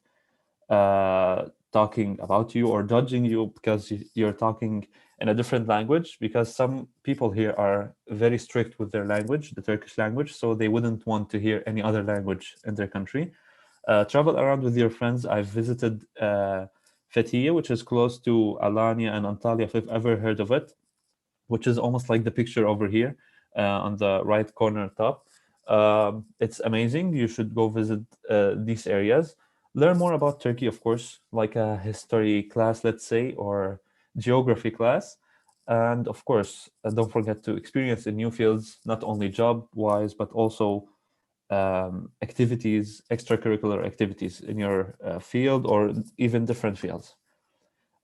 talking about you or judging you because you're talking in a different language, because some people here are very strict with their language, the Turkish language, so they wouldn't want to hear any other language in their country. Travel around with your friends. I've visited Fethiye, which is close to Alanya and Antalya, if you've ever heard of it, which is almost like the picture over here on the right corner top. It's amazing. You should go visit these areas. Learn more about Turkey, of course, like a history class, let's say, or geography class. And of course, don't forget to experience in new fields, not only job-wise, but also activities, extracurricular activities in your field or even different fields.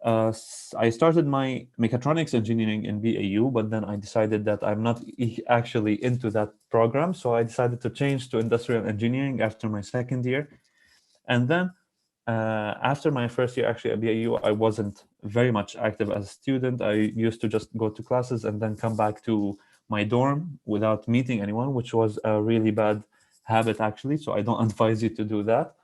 I started my mechatronics engineering in BAU, but then I decided that I'm not actually into that program. So I decided to change to industrial engineering after my second year. And then after my first year actually at BAU, I wasn't very much active as a student. I used to just go to classes and then come back to my dorm without meeting anyone, which was a really bad habit actually. So I don't advise you to do that.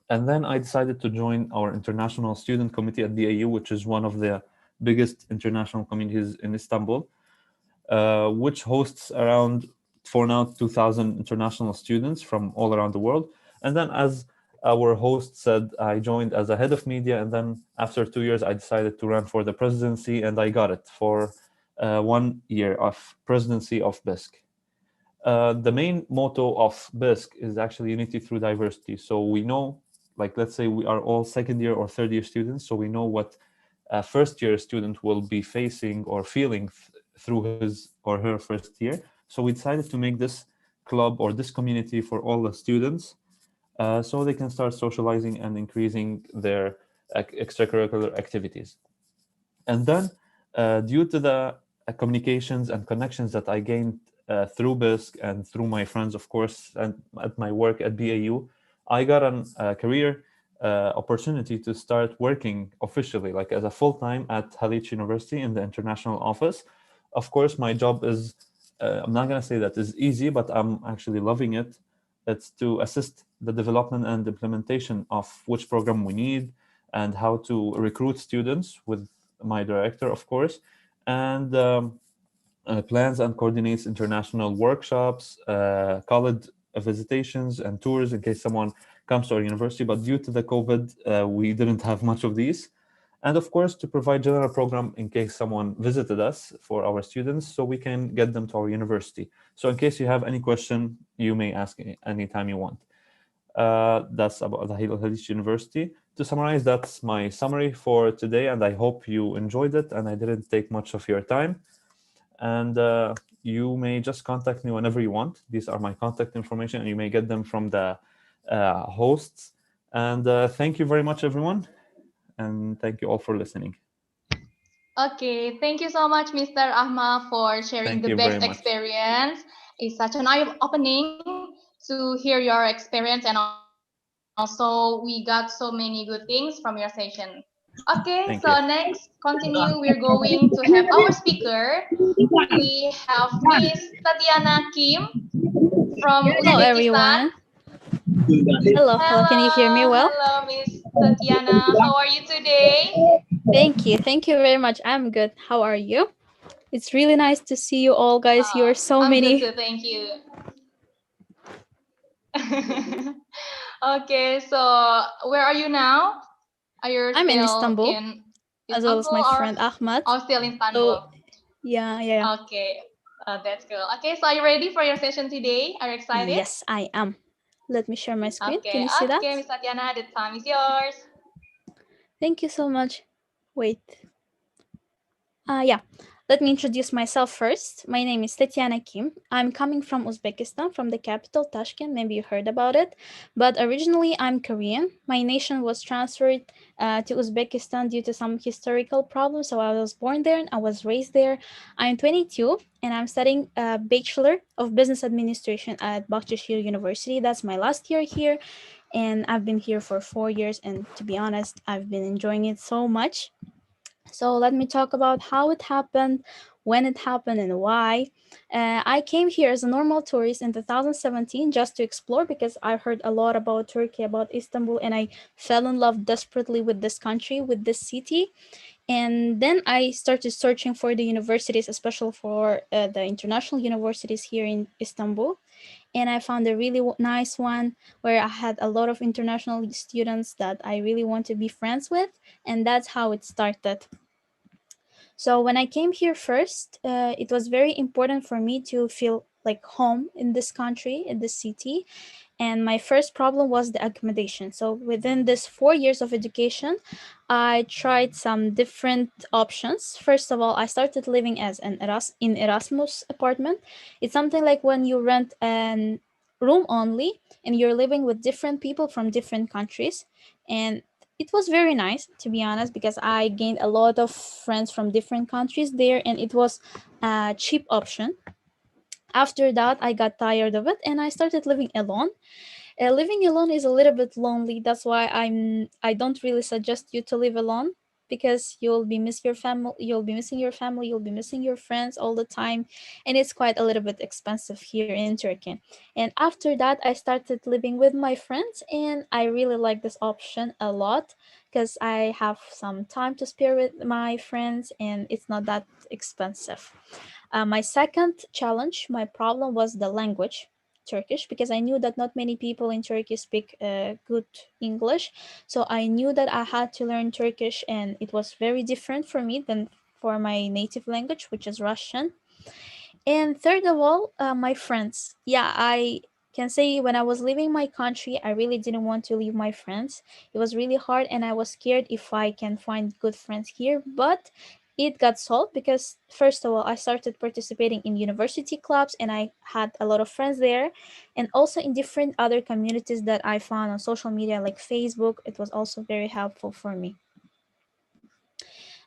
And then I decided to join our international student committee at BAU, which is one of the biggest international communities in Istanbul, which hosts around, for now, 2,000 international students from all around the world. And then, as our host said, I joined as a head of media. And then after 2 years, I decided to run for the presidency, and I got it for 1 year of presidency of BISC. The main motto of BISC is actually unity through diversity. So we know, like, let's say we are all second year or third year students, so we know what a first year student will be facing or feeling through his or her first year. So we decided to make this club or this community for all the students, so they can start socializing and increasing their extracurricular activities. And then due to the communications and connections that I gained through BISC and through my friends, of course, and at my work at BAU, I got a career opportunity to start working officially, like as a full-time at Haliç University in the international office. Of course, my job is, I'm not going to say that is easy, but I'm actually loving it. It's to assist the development and implementation of which program we need and how to recruit students with my director, of course, and plans and coordinates international workshops, college visitations and tours in case someone comes to our university. But due to the COVID, we didn't have much of these. And of course, to provide general program in case someone visited us for our students, so we can get them to our university. So in case you have any question, you may ask anytime you want. That's about the Haliç University. To summarize, that's my summary for today, and I hope you enjoyed it and I didn't take much of your time. And you may just contact me whenever you want. These are my contact information, and you may get them from the hosts. And thank you very much, everyone. And thank you all for listening. Okay, thank you so much, Mr. Ahmad, for sharing Thank the you very best much. experience. It's such an eye-opening to hear your experience, and also we got so many good things from your session. Okay, Thank so you. next, continue. We're going to have our speaker. We have Miss Tatiana Kim from Hello, Uzbekistan. everyone. Hello. Can you hear me well? Hello, Miss Tatiana. How are you today? Thank you. Thank you very much. I'm good. How are you? It's really nice to see you all, guys. You're so I'm many. good too, thank you. Okay, so where are you now? Are you I'm in still Istanbul, in as well as my friend Ahmad. or still in Istanbul? So, yeah. Okay, that's cool. Okay, so are you ready for your session today? Are you excited? Yes, I am. Let me share my screen. Okay, Can you see that? okay, Miss Tatiana, the time is yours. Thank you so much. Wait. Yeah. Let me introduce myself first. My name is Tatiana Kim. I'm coming from Uzbekistan, from the capital, Tashkent. Maybe you heard about it. But originally, I'm Korean. My nation was transferred to Uzbekistan due to some historical problems. So I was born there and I was raised there. I'm 22 and I'm studying a Bachelor of Business Administration at Bahçeşehir University. That's my last year here. And I've been here for 4 years. And to be honest, I've been enjoying it so much. So let me talk about how it happened, when it happened, and why. I came here as a normal tourist in 2017 just to explore because I heard a lot about Turkey, about Istanbul, and I fell in love desperately with this country, with this city. And then I started searching for the universities, especially for the international universities here in Istanbul. And I found a really nice one where I had a lot of international students that I really want to be friends with. And that's how it started. So when I came here first, it was very important for me to feel like home in this country, in this city. And my first problem was the accommodation. So within this 4 years of education, I tried some different options. First of all, I started living as in Erasmus apartment. It's something like when you rent an room only, and you're living with different people from different countries. And it was very nice, to be honest, because I gained a lot of friends from different countries there, and it was a cheap option. After that, I got tired of it and I started living alone. Living alone is a little bit lonely. That's why I don't really suggest you to live alone, because you'll be miss your family, you'll be missing your family, you'll be missing your friends all the time, and it's quite a little bit expensive here in Turkey. And after that, I started living with my friends, and I really like this option a lot because I have some time to spare with my friends, and it's not that expensive. My second challenge, my problem was the language, Turkish, because I knew that not many people in Turkey speak good English. So I knew that I had to learn Turkish, and it was very different for me than for my native language, which is Russian. And third of all, my friends. Yeah, I can say when I was leaving my country, I really didn't want to leave my friends. It was really hard, and I was scared if I can find good friends here. But it got solved because, first of all, I started participating in university clubs, and I had a lot of friends there. And also in different other communities that I found on social media, like Facebook, it was also very helpful for me.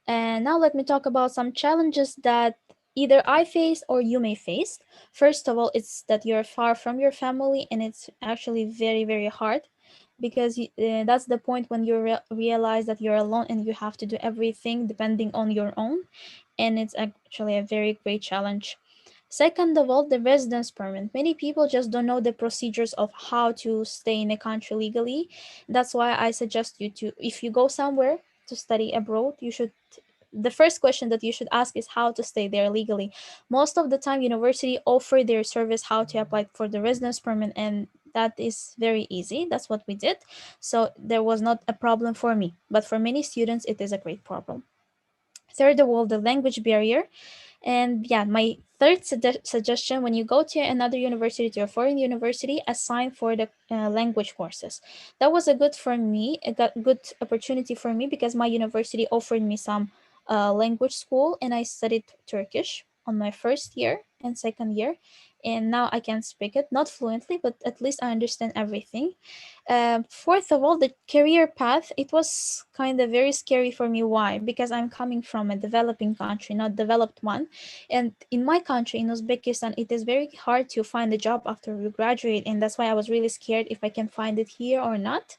And now let me talk about some challenges that either I faced or you may face. First of all, it's that you're far from your family, and it's actually very, very hard because that's the point when you realize that you're alone and you have to do everything depending on your own. And it's actually a very great challenge. Second of all, the residence permit. Many people just don't know the procedures of how to stay in a country legally. That's why I suggest you to, if you go somewhere to study abroad, you should, the first question that you should ask is how to stay there legally. Most of the time, university offer their service how to apply for the residence permit, and that is very easy. That's what we did. So there was not a problem for me, but for many students, it is a great problem. Third of all, the language barrier. And yeah, my third suggestion, when you go to another university, to a foreign university, assign for the language courses. That was a good for me, a good opportunity for me because my university offered me some language school, and I studied Turkish on my first year and second year. And now I can speak it, not fluently, but at least I understand everything. Fourth of all, the career path, it was kind of very scary for me. Why? Because I'm coming from a developing country, not developed one. And in my country, in Uzbekistan, it is very hard to find a job after you graduate. And that's why I was really scared if I can find it here or not.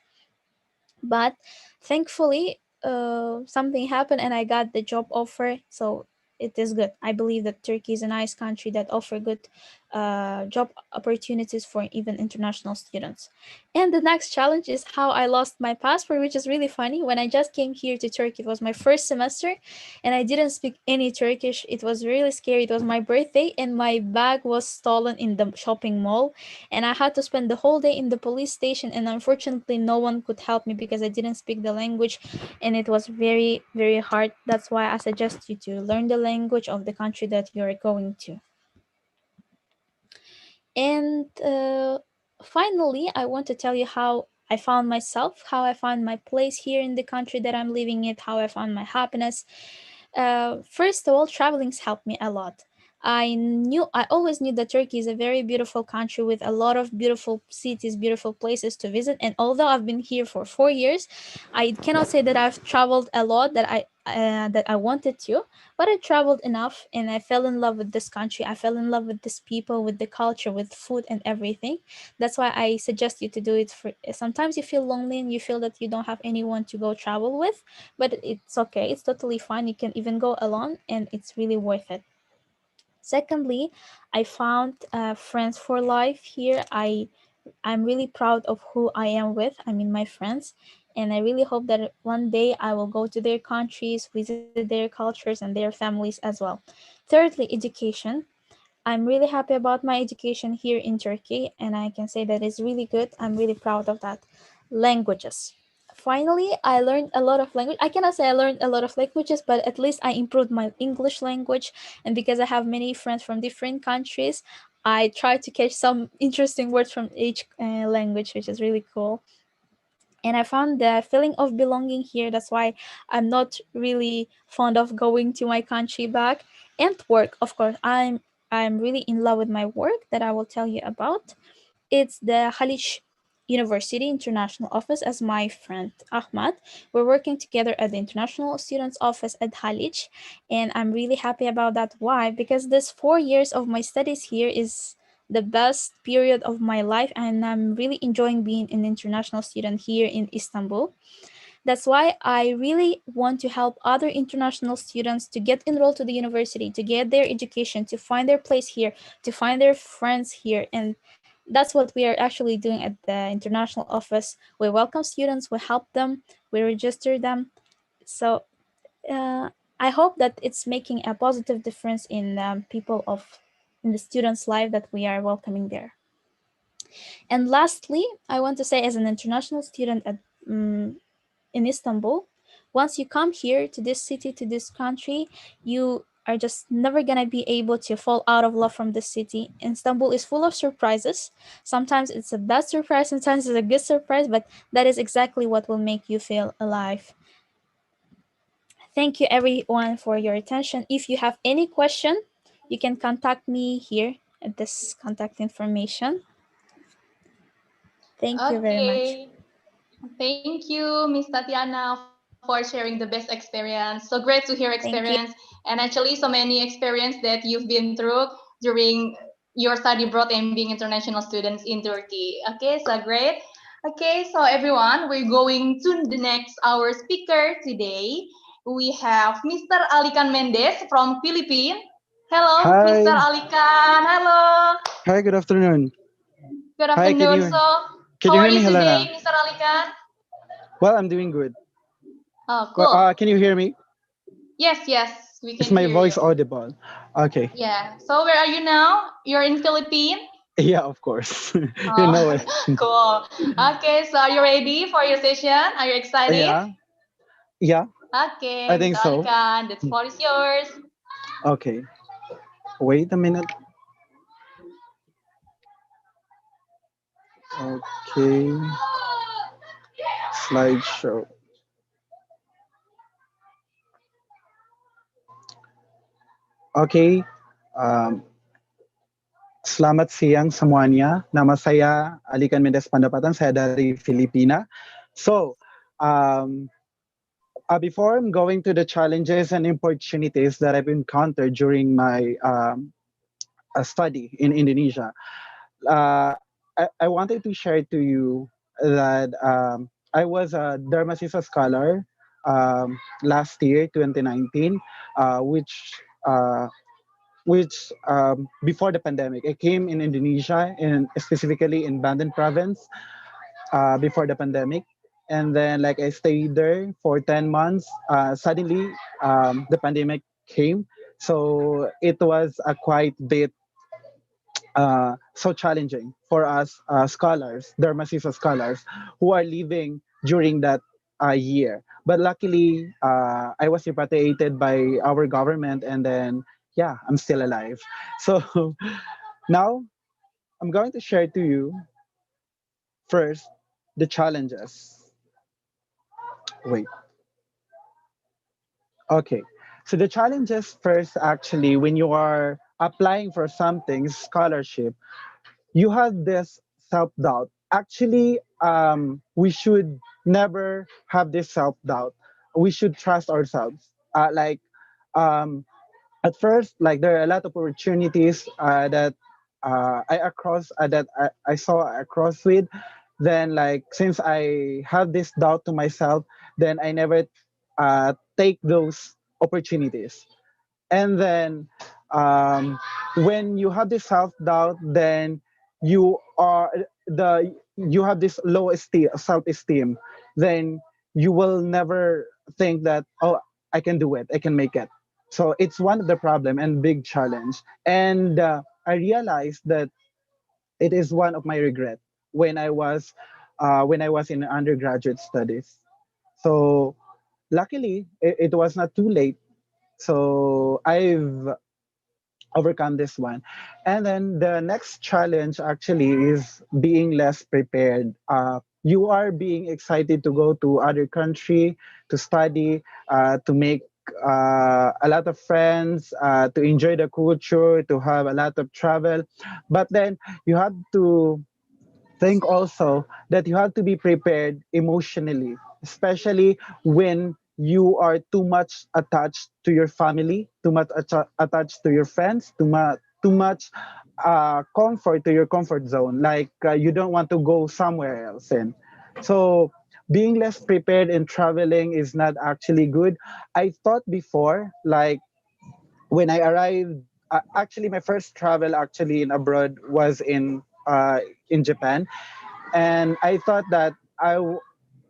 But thankfully, something happened and I got the job offer. So it is good. I believe that Turkey is a nice country that offer good job opportunities for even international students. And the next challenge is how I lost my passport, which is really funny. When I just came here to Turkey, it was my first semester, and I didn't speak any Turkish. It was really scary. It was my birthday, and my bag was stolen in the shopping mall, and I had to spend the whole day in the police station. And unfortunately, no one could help me because I didn't speak the language, and it was very, very hard. That's why I suggest you to learn the language of the country that you're going to. And finally, I want to tell you how I found myself, how I found my place here in the country that I'm living in, how I found my happiness. First of all, traveling's helped me a lot. I always knew that Turkey is a very beautiful country with a lot of beautiful cities, beautiful places to visit. And although I've been here for 4 years, I cannot say that I've traveled a lot that I wanted to, but I traveled enough, and I fell in love with this country. I fell in love with these people, with the culture, with food and everything. That's why I suggest you to do it. For sometimes you feel lonely and you feel that you don't have anyone to go travel with, but it's okay. It's totally fine. You can even go alone, and it's really worth it. Secondly, I found friends for life here. I'm really proud of who I am with. I mean, my friends. And I really hope that one day I will go to their countries, visit their cultures and their families as well. Thirdly, education. I'm really happy about my education here in Turkey, and I can say that it's really good. I'm really proud of that. Languages. Finally, I learned a lot of language. I cannot say I learned a lot of languages, but at least I improved my English language. And because I have many friends from different countries, I try to catch some interesting words from each language, which is really cool. And I found the feeling of belonging here. That's why I'm not really fond of going to my country back. And work, of course, I'm really in love with my work that I will tell you about. It's the Khalij University International Office as my friend Ahmad. We're working together at the International Students Office at Khalij, and I'm really happy about that. Why? Because this 4 years of my studies here is the best period of my life, and I'm really enjoying being an international student here in Istanbul. That's why I really want to help other international students to get enrolled to the university, to get their education, to find their place here, to find their friends here. And that's what we are actually doing at the international office. We welcome students, we help them, we register them. So I hope that it's making a positive difference in in the students' life that we are welcoming there. And lastly, I want to say, as an international student in Istanbul, once you come here to this city, to this country, you are just never gonna be able to fall out of love from this city. Istanbul is full of surprises. Sometimes it's a bad surprise, sometimes it's a good surprise, but that is exactly what will make you feel alive. Thank you everyone for your attention. If you have any question, you can contact me here at this contact information. Thank you very much. Okay. Thank you, Miss Tatiana, for sharing the best experience. So great to hear experience, Thank you. and actually so many experience that you've been through during your study abroad and being international students in Turkey. Okay, so great. Okay, so everyone, we're going to the next our speaker today. We have Mr. Alikan Mendes from Philippines. Hello, Mr. Hi. Alikan. Hello. Hi, good afternoon. Good Hi, afternoon. So, can how you are hear me, you Helena? today, Mr. Alikan? Well, I'm doing good. Oh, Well, cool. can you hear me? Yes, we Is can my hear you. voice audible? Okay. Yeah. So where are you now? You're in Philippines? Yeah, of course. You know Oh, it. cool. Okay, so are you ready for your session? Are you excited? Yeah. Yeah, Okay, I Mr. think so. Alikan, the floor is yours. Okay. Wait a minute. Okay. Slideshow. Okay. Um, Selamat siang semuanya. Nama saya Alikan Mendes Pandapatan. Saya dari Filipina. So, before I'm going to the challenges and opportunities that I've encountered during my study in Indonesia, uh, I wanted to share to you that I was a Dharmasisa scholar last year, 2019, uh, which before the pandemic, I came in Indonesia, and specifically in Banten province, before the pandemic. And then, like, I stayed there for 10 months. Suddenly, the pandemic came. So it was a quite bit so challenging for us scholars, Dharmasisa scholars, who are living during that year. But luckily, I was repatriated by our government, and then, yeah, I'm still alive. So now I'm going to share to you first the challenges. Wait. Okay. So the challenges first, actually, when you are applying for something, scholarship, you have this self-doubt. Actually, we should never have this self-doubt. We should trust ourselves. Um, at first, like, there are a lot of opportunities that I saw across with. Then, like, since I have this doubt to myself, then I never take those opportunities. And then, um, when you have this self-doubt, then you have this low self-esteem. Then you will never think that, oh, I can do it, I can make it. So it's one of the problem and big challenge. And I realized that it is one of my regret when I was in undergraduate studies. So luckily, it was not too late. So I've overcome this one. And then the next challenge actually is being less prepared. You are being excited to go to other country to study, to make a lot of friends, to enjoy the culture, to have a lot of travel. But then you have to think also that you have to be prepared emotionally, especially when you are too much attached to your family, too much attached to your friends, too much comfort to your comfort zone. Like you don't want to go somewhere else. And so being less prepared in traveling is not actually good. I thought before, like when I arrived, actually my first travel actually in abroad was in Japan, and I thought that I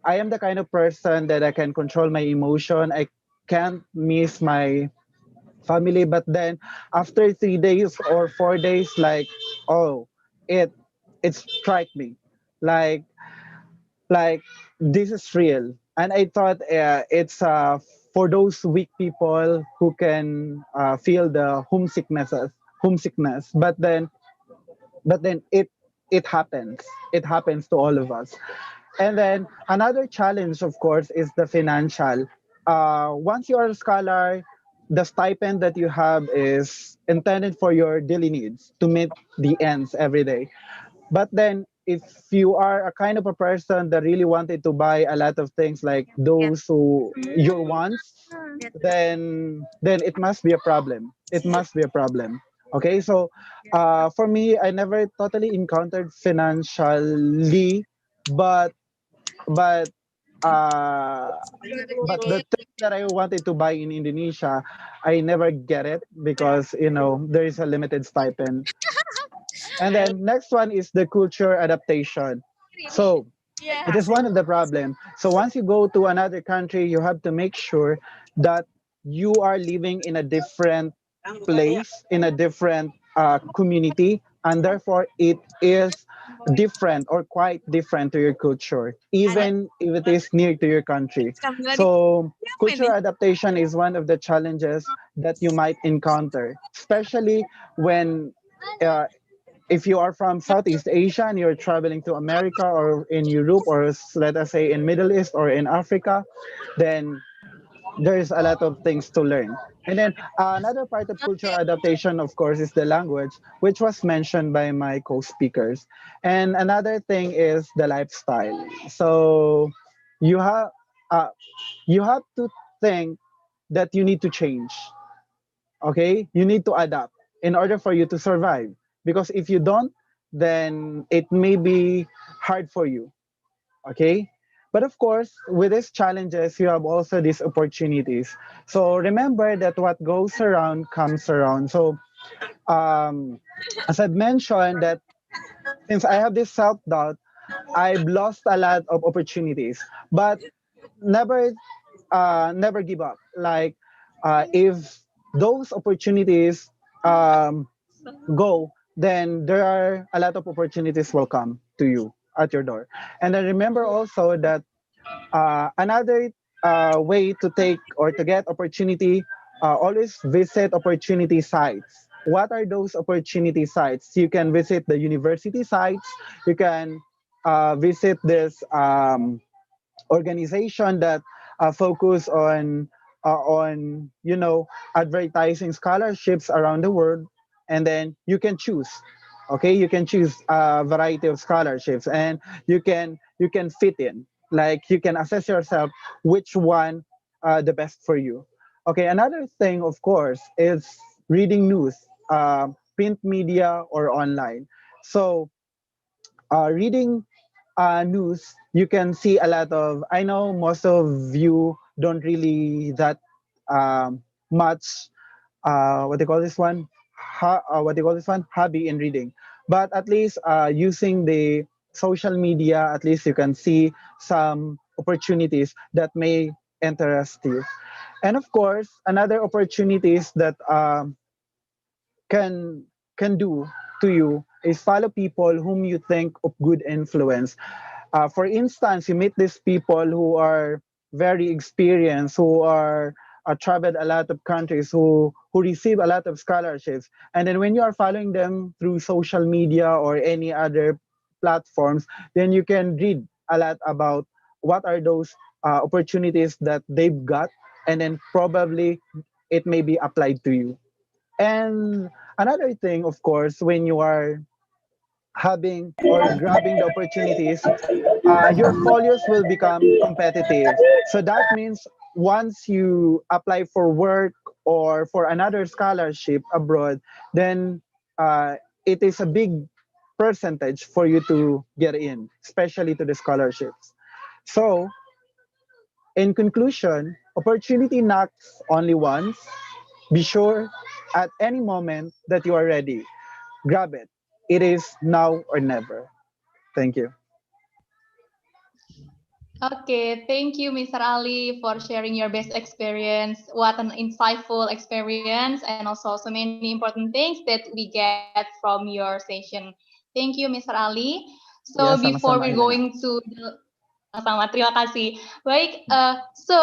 am the kind of person that I can control my emotion. I can't miss my family, but then after 3 days or 4 days, like oh, it it struck me, like like this is real, and I thought it's for those weak people who can feel the homesickness, but then it happens to all of us. And then another challenge, of course, is the financial. Once you are a scholar, the stipend that you have is intended for your daily needs to meet the ends every day. But then, if you are a kind of a person that really wanted to buy a lot of things like those who your wants, then it must be a problem. It must be a problem. Okay, so for me, I never totally encountered financially, but but uh but the thing that I wanted to buy in Indonesia, I never get it because there is a limited stipend. And then next one is the culture adaptation. So it is one of the problem. So once you go to another country, you have to make sure that you are living in a different place, in a different community, and therefore it is different or quite different to your culture, even if it is near to your country. So cultural adaptation is one of the challenges that you might encounter, especially when uh, if you are from Southeast Asia and you're traveling to America or in Europe or let us say in Middle East or in Africa, then there's a lot of things to learn. And then another part of cultural adaptation, of course, is the language, which was mentioned by my co-speakers. And another thing is the lifestyle. So you have uh, you have to think that you need to change. Okay, you need to adapt in order for you to survive. Because if you don't, then it may be hard for you. Okay, but of course with these challenges you have also these opportunities. So remember that what goes around comes around. So as I've mentioned that since I have this self-doubt, I've lost a lot of opportunities, but never never give up. Like if those opportunities um, go, then there are a lot of opportunities will come to you at your door. And then remember also that another way to take or to get opportunity, always visit opportunity sites. What are those opportunity sites? You can visit the university sites. You can visit this organization that focus on advertising scholarships around the world, and then you can choose. Okay, you can choose a variety of scholarships, and you can fit in, like you can assess yourself which one the best for you. Okay, another thing of course is reading news, print media or online. So reading news, you can see a lot of. I know most of you don't really that much. What they call this one? What they call this one? Hobby in reading. But at least using the social media, at least you can see some opportunities that may interest you. And of course, another opportunities that can can do to you is follow people whom you think of good influence. For instance, you meet these people who are very experienced, who are traveled a lot of countries, who receive a lot of scholarships, and then when you are following them through social media or any other platforms, then you can read a lot about what are those opportunities that they've got, and then probably it may be applied to you. And another thing, of course, when you are having or grabbing the opportunities, your folios will become competitive. So that means once you apply for work or for another scholarship abroad, then it is a big percentage for you to get in, especially to the scholarships. So, in conclusion, opportunity knocks only once. Be sure at any moment that you are ready. Grab it. It is now or never. Thank you. Okay, thank you, Mr. Ali, for sharing your best experience. What an insightful experience, and also so many important things that we get from your session. Thank you, Mr. Ali. So Ya, before sama-sama we're Helena. going to the sama, terima kasih. Baik, so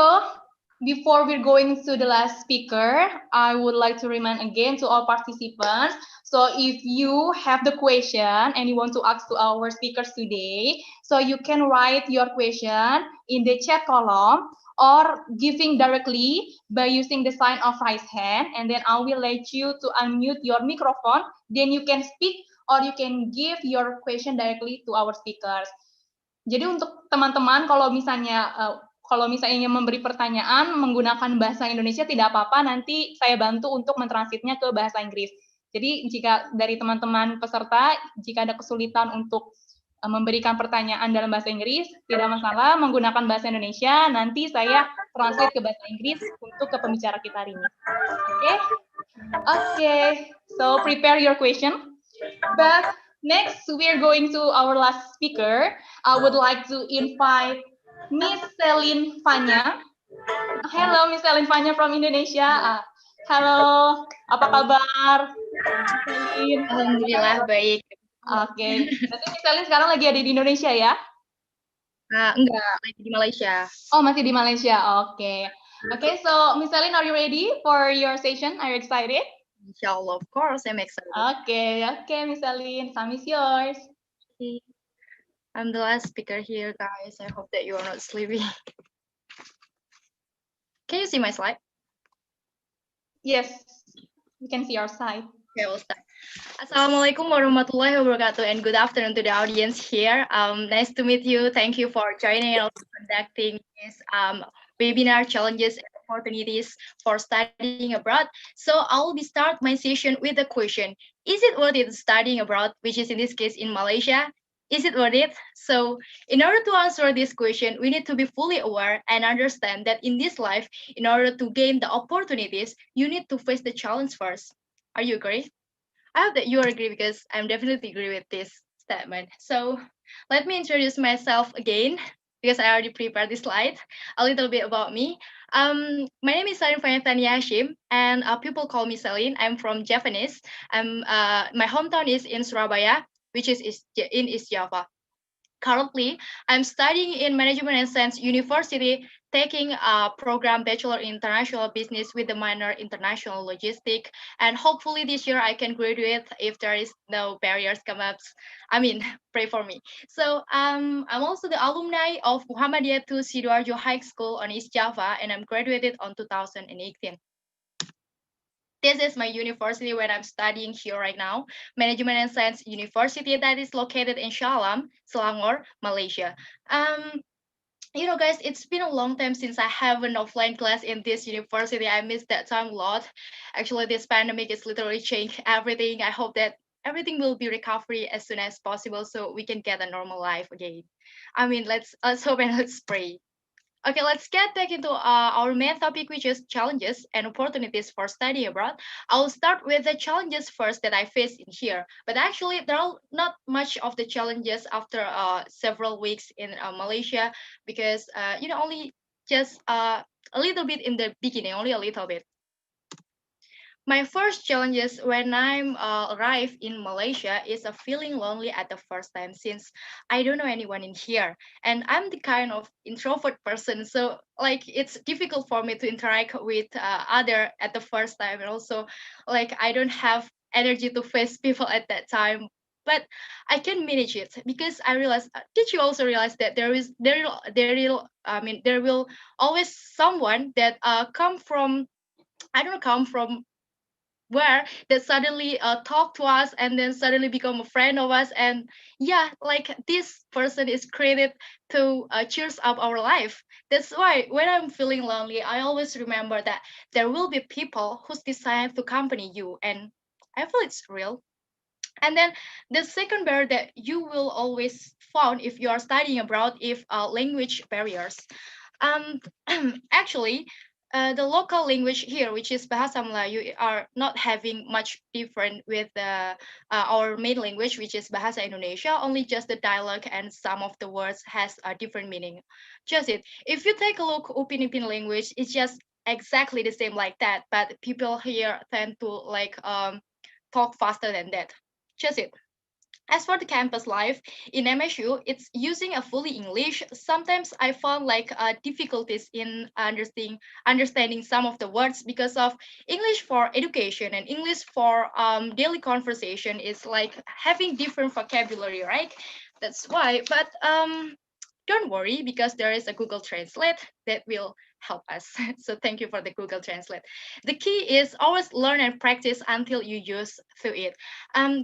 before we're going to the last speaker, I would like to remind again to all participants. So if you have the question and you want to ask to our speakers today, so you can write your question in the chat column or giving directly by using the sign of raise hand, and then I will let you to unmute your microphone. Then you can speak or you can give your question directly to our speakers. Jadi untuk teman-teman kalau misalnya ingin memberi pertanyaan menggunakan bahasa Indonesia tidak apa-apa, nanti saya bantu untuk mentransitnya ke bahasa Inggris. Jadi jika dari teman-teman peserta, jika ada kesulitan untuk memberikan pertanyaan dalam bahasa Inggris, tidak masalah menggunakan bahasa Indonesia, nanti saya translate ke bahasa Inggris untuk ke pembicara kita hari ini. Okay, so prepare your question. But next, we're going to our last speaker. I would like to invite Miss Celine Fanya. Hello, Miss Celine Fanya from Indonesia. Halo, apa kabar? Celine. Alhamdulillah baik. Oke, berarti Miss Celine sekarang lagi ada di Indonesia ya? Enggak, lagi di Malaysia. Oh, masih di Malaysia. Oke. Okay, so Miss Celine, are you ready for your session? Are you excited? Inshallah, of course, I'm excited. Okay, Miss Celine, time is yours. Okay. I'm the last speaker here, guys. I hope that you are not sleepy. Can you see my slide? Yes, we can see our slide. Okay, we'll start. Assalamualaikum warahmatullahi wabarakatuh, and good afternoon to the audience here. Nice to meet you. Thank you for joining and also conducting this webinar, challenges and opportunities for studying abroad. So I'll be start my session with a question: is it worth it studying abroad, which is in this case in Malaysia? Is it worth it? So in order to answer this question, we need to be fully aware and understand that in this life, in order to gain the opportunities, you need to face the challenge first. Are you agree? I hope that you agree because I'm definitely agree with this statement. So let me introduce myself again because I already prepared this slide. A little bit about me. My name is Celine Fanyatani Hashim, and people call me Celine. I'm from Japanese. My hometown is in Surabaya, which is in East Java. Currently, I'm studying in Management and Science University, taking a program Bachelor in International Business with the minor International Logistics. And hopefully this year I can graduate if there is no barriers come up. I mean, pray for me. So I'm also the alumni of Muhammadiyah II Sidoarjo High School on East Java, and I'm graduated on 2018. This is my university where I'm studying here right now, Management and Science University that is located in Shalam, Selangor, Malaysia. You know, guys, it's been a long time since I have an offline class in this university. I missed that time a lot. Actually, this pandemic is literally changed everything. I hope that everything will be recovery as soon as possible so we can get a normal life again. I mean, let's hope and let's pray. Okay, let's get back into our main topic, which is challenges and opportunities for study abroad. I'll start with the challenges first that I faced in here. But actually, there are not much of the challenges after several weeks in Malaysia because, only just a little bit in the beginning, only a little bit. My first challenges when I'm arrived in Malaysia is a feeling lonely at the first time since I don't know anyone in here, and I'm the kind of introvert person, so like it's difficult for me to interact with other at the first time, and also like I don't have energy to face people at that time. But I can manage it because I realized. Did you also realize that there will always someone that come from where that suddenly talk to us and then suddenly become a friend of us, and yeah, like this person is created to cheers up our life. That's why when I'm feeling lonely, I always remember that there will be people who's designed to accompany you, and I feel it's real. And then the second barrier that you will always found if you are studying abroad, if language barriers. um actually, the local language here, which is Bahasa Melayu, are not having much different with our main language, which is Bahasa Indonesia. Only just the dialect and some of the words has a different meaning. Just it. If you take a look Upin Ipin language, it's just exactly the same like that, but people here tend to like talk faster than that. Just it. As for the campus life in MSU, it's using a fully English. Sometimes I found like difficulties in understanding some of the words because of English for education and English for daily conversation is like having different vocabulary, right? That's why. But don't worry, because there is a Google Translate that will help us. So thank you for the Google Translate. The key is always learn and practice until you use to it.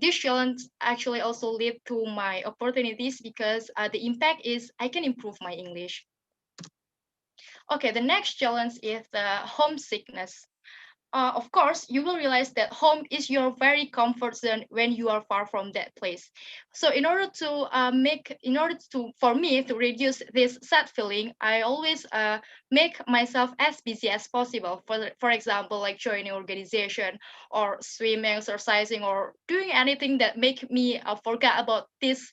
This challenge actually also lead to my opportunities because the impact is I can improve my English. Okay, the next challenge is homesickness. Of course, you will realize that home is your very comfort zone when you are far from that place. So in order to, for me to reduce this sad feeling, I always make myself as busy as possible. For example, like joining organization or swimming, exercising, or doing anything that make me forget about this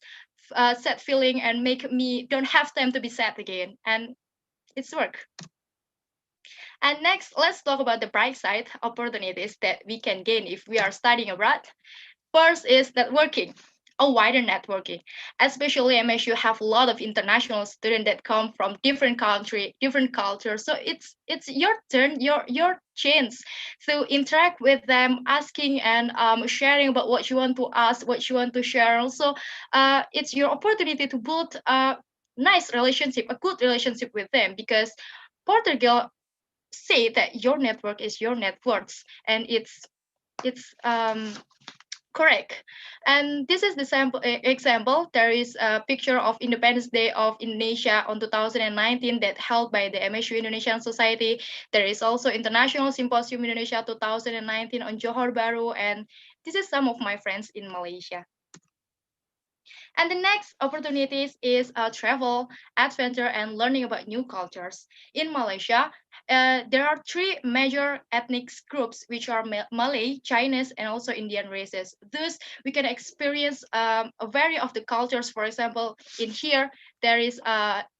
sad feeling and make me don't have time to be sad again. And it's work. And next, let's talk about the bright side opportunities that we can gain if we are studying abroad. First is networking, a wider networking. Especially MSU have a lot of international students that come from different country, different cultures. So it's your turn, your chance to interact with them, asking and sharing about what you want to ask, what you want to share. Also, it's your opportunity to build a nice relationship, a good relationship with them, because Portugal say that your network is your net worth, and it's correct. And this is the sample example. There is a picture of Independence Day of Indonesia on 2019 that held by the MSU Indonesian Society. There is also International Symposium Indonesia 2019 on Johor Bahru, and this is some of my friends in Malaysia. And the next opportunities is travel, adventure, and learning about new cultures. In Malaysia, there are three major ethnic groups, which are Malay, Chinese, and also Indian races. Thus, we can experience a variety of the cultures. For example, in here, there is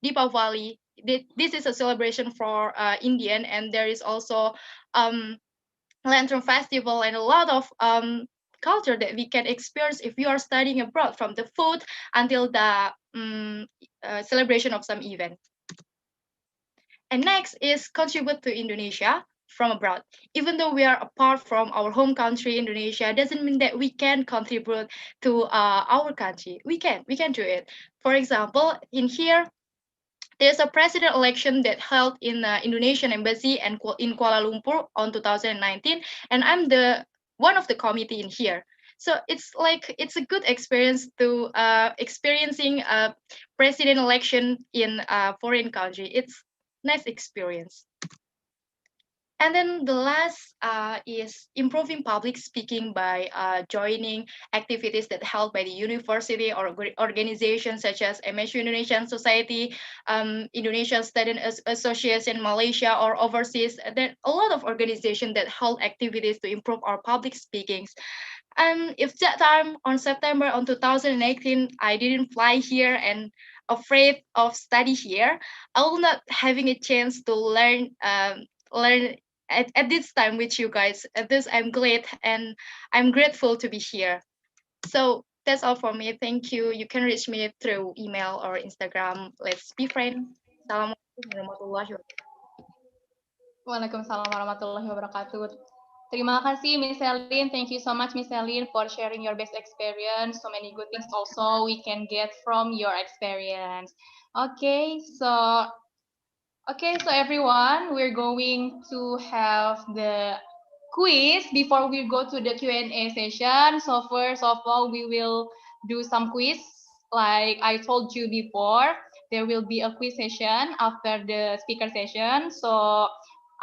Deepavali. This is a celebration for Indian, and there is also Lantern Festival and a lot of culture that we can experience if we are studying abroad, from the food until the celebration of some event. And next is contribute to Indonesia from abroad. Even though we are apart from our home country, Indonesia, doesn't mean that we can contribute to our country. We can do it. For example, in here, there's a president election that held in the Indonesian embassy and in Kuala Lumpur on 2019, and I'm the one of the committee in here. So it's like it's a good experience to experiencing a president election in a foreign country. It's nice experience. And then the last is improving public speaking by joining activities that held by the university or organizations such as MSU Indonesian Society, Indonesian Student Association Malaysia, or overseas. There are a lot of organizations that hold activities to improve our public speakings. And if that time on September on 2018, I didn't fly here and afraid of study here, I will not having a chance to learn at this time with you guys. At this, I'm glad and I'm grateful to be here. So that's all for me. Thank you. You can reach me through email or Instagram. Let's be friends. Assalamualaikum warahmatullahi wabarakatuh. Waalaikumsalam warahmatullahi wabarakatuh. Terima kasih, Miss Celine. Thank you so much, Miss Celine, for sharing your best experience. So many good things also we can get from your experience. Okay, so everyone, we're going to have the quiz before we go to the Q&A session. So first of all, we will do some quiz. Like I told you before, there will be a quiz session after the speaker session. So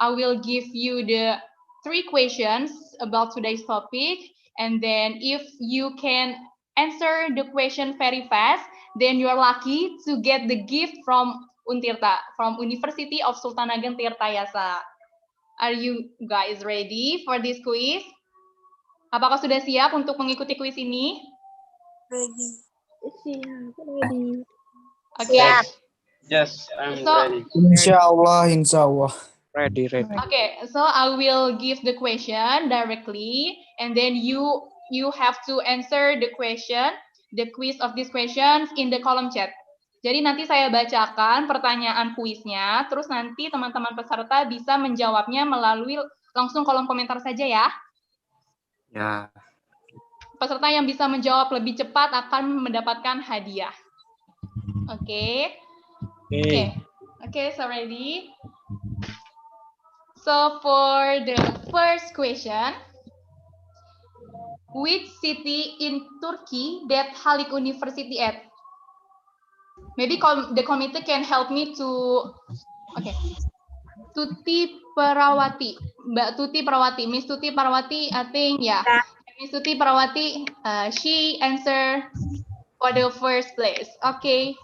I will give you the 3 questions about today's topic. And then if you can answer the question very fast, then you are lucky to get the gift from Untirta, from University of Sultan Ageng Tirtayasa. Are you guys ready for this quiz? Apakah sudah siap untuk mengikuti quiz ini? Ready. Siap, ready. Okay. Yes, I'm So, ready. Insyaallah, insyaallah. Ready. okay, so I will give the question directly, and then you have to answer the question, the quiz of these questions in the column chat. Jadi nanti saya bacakan pertanyaan kuisnya, terus nanti teman-teman peserta bisa menjawabnya melalui langsung kolom komentar saja ya. Ya. Peserta yang bisa menjawab lebih cepat akan mendapatkan hadiah. Oke. Okay, so ready? So for the first question, which city in Turkey that Halik University at? Maybe the committee can help me to, okay. Tuti Perawati, Mbak Tuti Perawati, Miss Tuti Perawati, I think, yeah. Miss Tuti Perawati, she answer for the first place. Okay,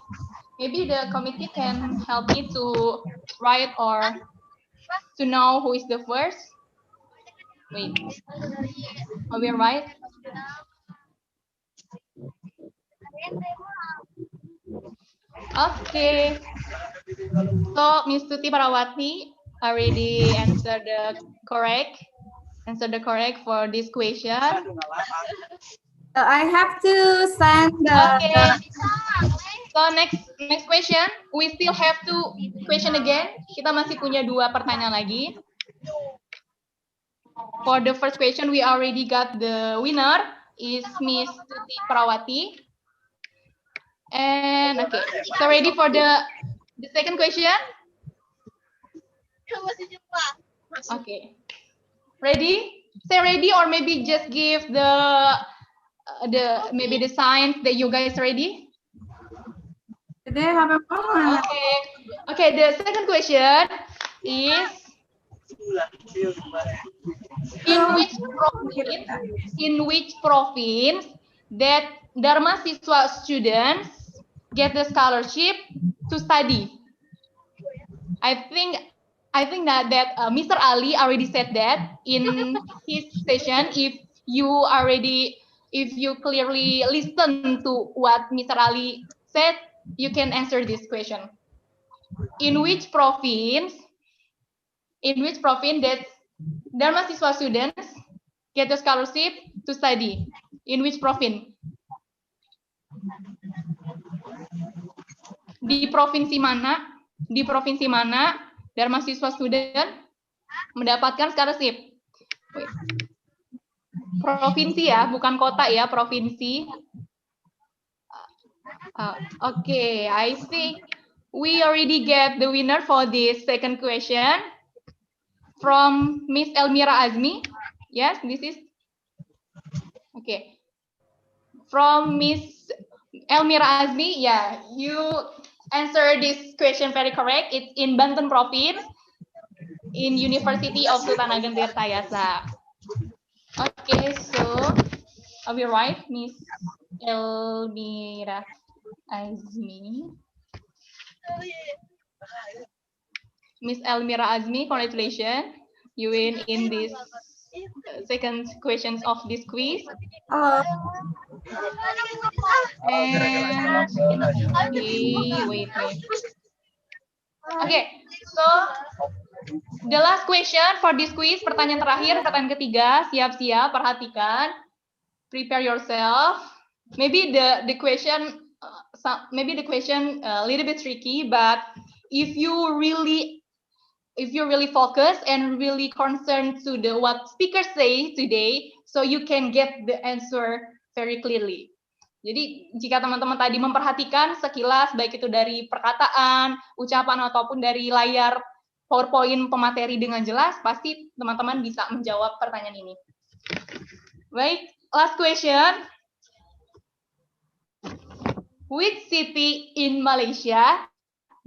maybe the committee can help me to write or to know who is the first. Wait, are we right? Okay. So Miss Tuti Parawati already answered the correct for this question. I have to send the. Okay. So next question, we still have 2 question again. Kita masih punya 2 pertanyaan lagi. For the first question, we already got the winner is Miss Tuti Parawati. And okay, so ready for the second question? Okay, ready? Say ready, or maybe just give maybe the signs that you guys ready. They have a problem. Okay. The second question is in which province that Dharma Siswa students get the scholarship to study? I think that Mr. Ali already said that in his session. If you clearly listen to what Mr. Ali said, you can answer this question. In which province that Dharma Siswa students get the scholarship to study? In which province? Di provinsi mana Dharma Siswa student mendapatkan scholarship? Provinsi ya, bukan kota ya, provinsi. Okay, I think we already get the winner for this second question from Miss Elmira Azmi. Yes, this is okay. From Miss Elmira Azmi, yeah, you answer this question very correct. It's in Banten Province, in University of Sultan Ageng Tirtayasa. Okay, so are we right, Miss Elmira Azmi? Miss Elmira Azmi, congratulations. You win in this second questions of this quiz. And okay, wait. Okay, so the last question for this quiz, pertanyaan terakhir, pertanyaan ketiga, siap-siap, perhatikan, prepare yourself. Maybe the question, a little bit tricky, but if you really focus and really concerned to what speakers say today, so you can get the answer very clearly. Jadi jika teman-teman tadi memperhatikan sekilas, baik itu dari perkataan, ucapan, ataupun dari layar PowerPoint pemateri dengan jelas, pasti teman-teman bisa menjawab pertanyaan ini. Baik, last question. Which city in Malaysia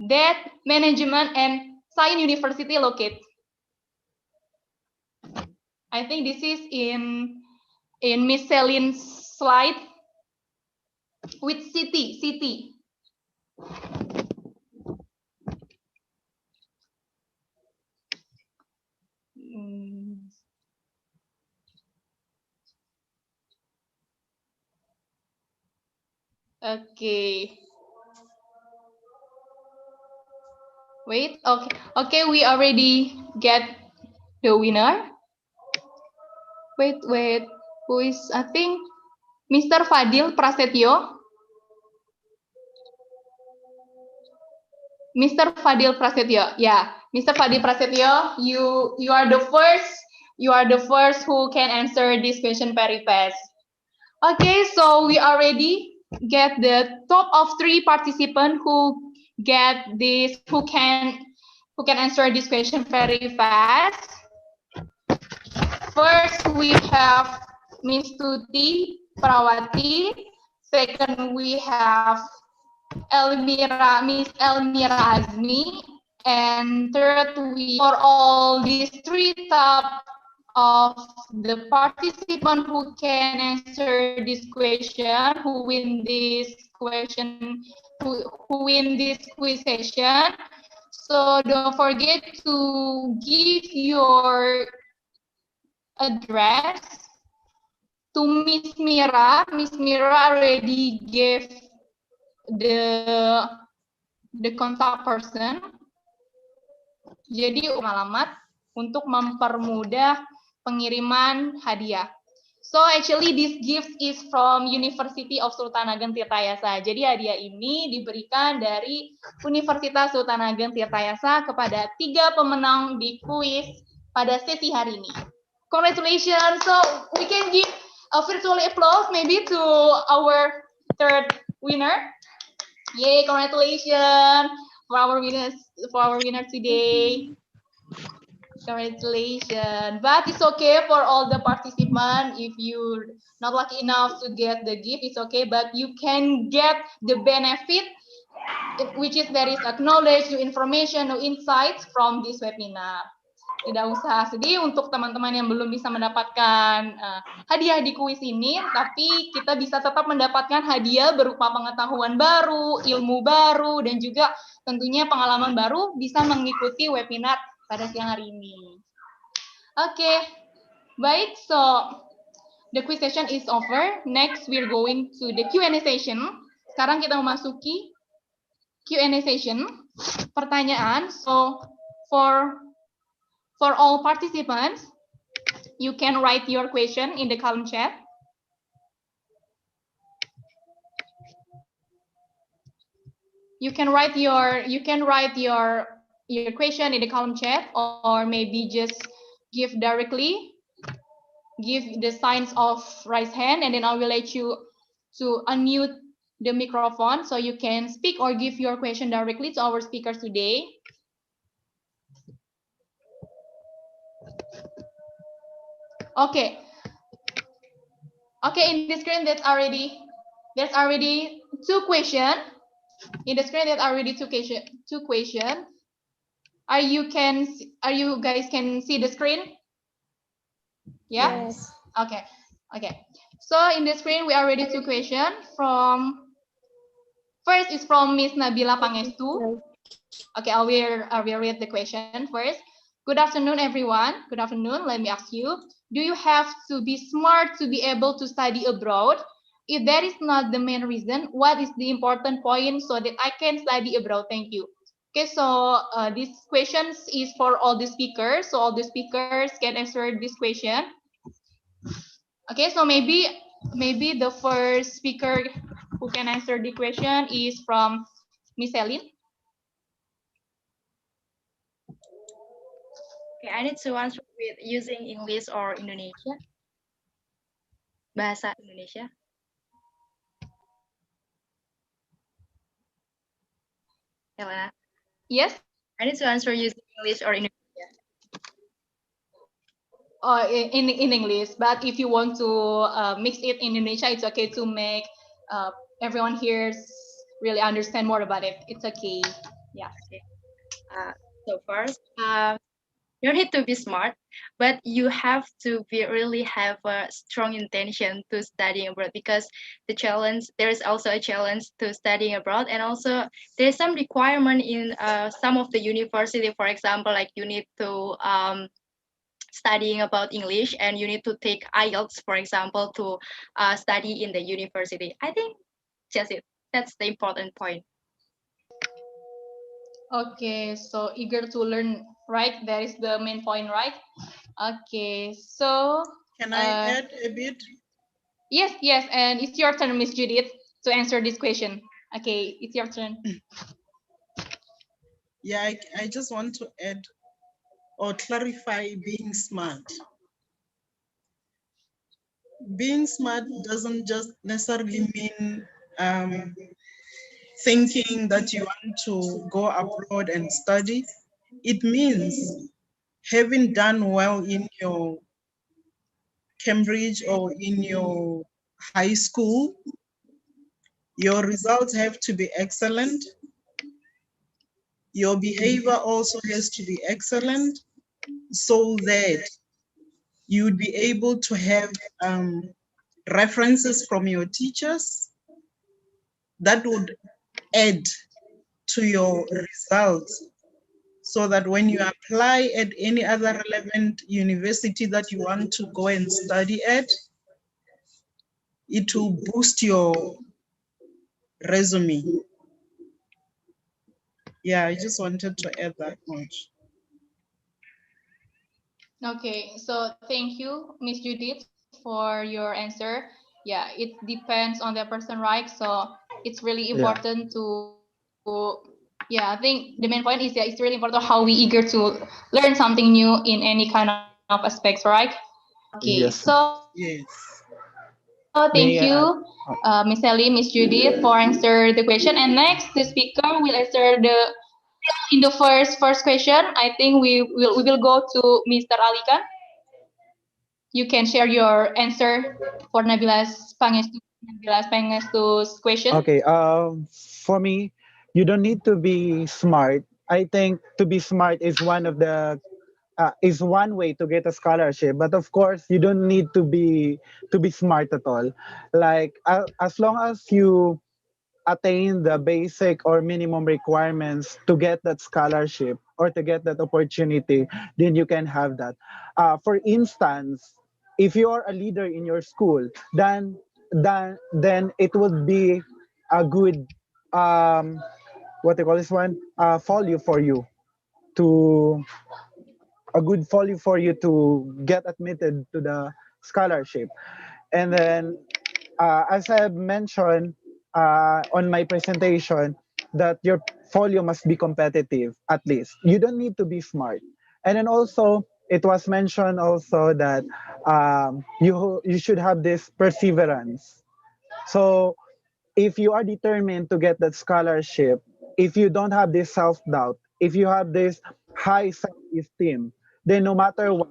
that management and science university locate? I think this is in Miss Celine's slide. Which city? Okay. Wait, okay, we already get the winner. Wait, who is, I think, Mr. Fadil Prasetyo. Mr. Fadil Prasetyo, yeah, Mr. Fadil Prasetyo, you are the first who can answer this question very fast. Okay, so we already get the top of 3 participants who can answer this question very fast. First, we have Miss Tuti Prawati. Second, we have Miss Elmira Azmi. And third, for all these 3 top of the participant who can answer this question, who win this question, who win this quiz session. So don't forget to give your address to Miss Mira. Miss Mira already gave the contact person. Jadi alamat untuk mempermudah pengiriman hadiah. So actually this gift is from University of Sultan Ageng Tirtayasa. Jadi hadiah ini diberikan dari Universitas Sultan Ageng Tirtayasa kepada 3 pemenang di kuis pada sesi hari ini. Congratulations. So we can give a virtual applause maybe to our third winner. Yay, congratulations for our winners today. Congratulations. But it's okay for all the participants. If you're not lucky enough to get the gift, it's okay. But you can get the benefit, which is there is knowledge, new information, new insights from this webinar. Tidak usah sedih untuk teman-teman yang belum bisa mendapatkan hadiah di kuis ini, tapi kita bisa tetap mendapatkan hadiah berupa pengetahuan baru, ilmu baru, dan juga tentunya pengalaman baru bisa mengikuti webinar pada siang hari ini. Oke, baik, so the quiz session is over. Next, we're going to the Q&A session. Sekarang kita memasuki Q&A session, pertanyaan. So, for all participants, you can write your question in the column chat. You can write your question in the column chat, or maybe just give the signs of raise hand, and then I will let you to unmute the microphone so you can speak or give your question directly to our speakers today. Okay, in the screen there's already 2 questions. In the screen there's already 2 questions. Are you guys can see the screen? Yeah? Yes. Okay. So in the screen we already 2 questions. First is from Miss Nabila Pangestu. Okay, I will read the question first. Good afternoon, everyone. Good afternoon. Let me ask you, do you have to be smart to be able to study abroad? If that is not the main reason, what is the important point so that I can study abroad? Thank you. Okay, so this question is for all the speakers. So all the speakers can answer this question. Okay, so maybe the first speaker who can answer the question is from Miss Celine. Okay, I need to answer with using English or Indonesia. Bahasa Indonesia. Helena. Yes. I need to answer using English or in in English, but if you want to mix it in Indonesia, it's okay to make everyone here really understand more about it. It's okay. Yeah. Okay. So first, you don't need to be smart, but you have to be really have a strong intention to studying abroad, because there is also a challenge to studying abroad, and also there's some requirement in some of the university. For example, like you need to studying about English, and you need to take IELTS, for example, to study in the university. I think just it. That's the important point. Okay, so eager to learn, right? That is the main point, right? Okay, so can I add a bit? Yes, and it's your turn, Miss Judith, to answer this question. Okay, it's your turn. Yeah, I just want to add or clarify being smart. Being smart doesn't just necessarily mean thinking that you want to go abroad and study. It means having done well in your Cambridge or in your high school, your results have to be excellent. Your behavior also has to be excellent, so that you would be able to have references from your teachers that would add to your results, so that when you apply at any other relevant university that you want to go and study at, it will boost your resume. Yeah, I just wanted to add that much. Okay, so thank you, Miss Judith, for your answer. Yeah, it depends on the person, right? So it's really important I think the main point is it's really important how we eager to learn something new in any kind of aspects, right? Okay, Yes. so yes. Thank May I add? you, Miss Ellie, Miss Judith, for answer the question. And next, the speaker will answer in the first question. I think we will go to Mr. Alikan. You can share your answer for Nabila's Pangestu's question. Okay. For me, you don't need to be smart. I think to be smart is one way to get a scholarship, but of course you don't need to be smart at all. Like as long as you attain the basic or minimum requirements to get that scholarship or to get that opportunity, then you can have that. For instance, if you are a leader in your school, then it would be a good what they call this one folio for you to get admitted to the scholarship. And then as I mentioned on my presentation, that your folio must be competitive at least. You don't need to be smart. And then also, it was mentioned also that you should have this perseverance. So if you are determined to get that scholarship, if you don't have this self-doubt, if you have this high self-esteem, then no matter what,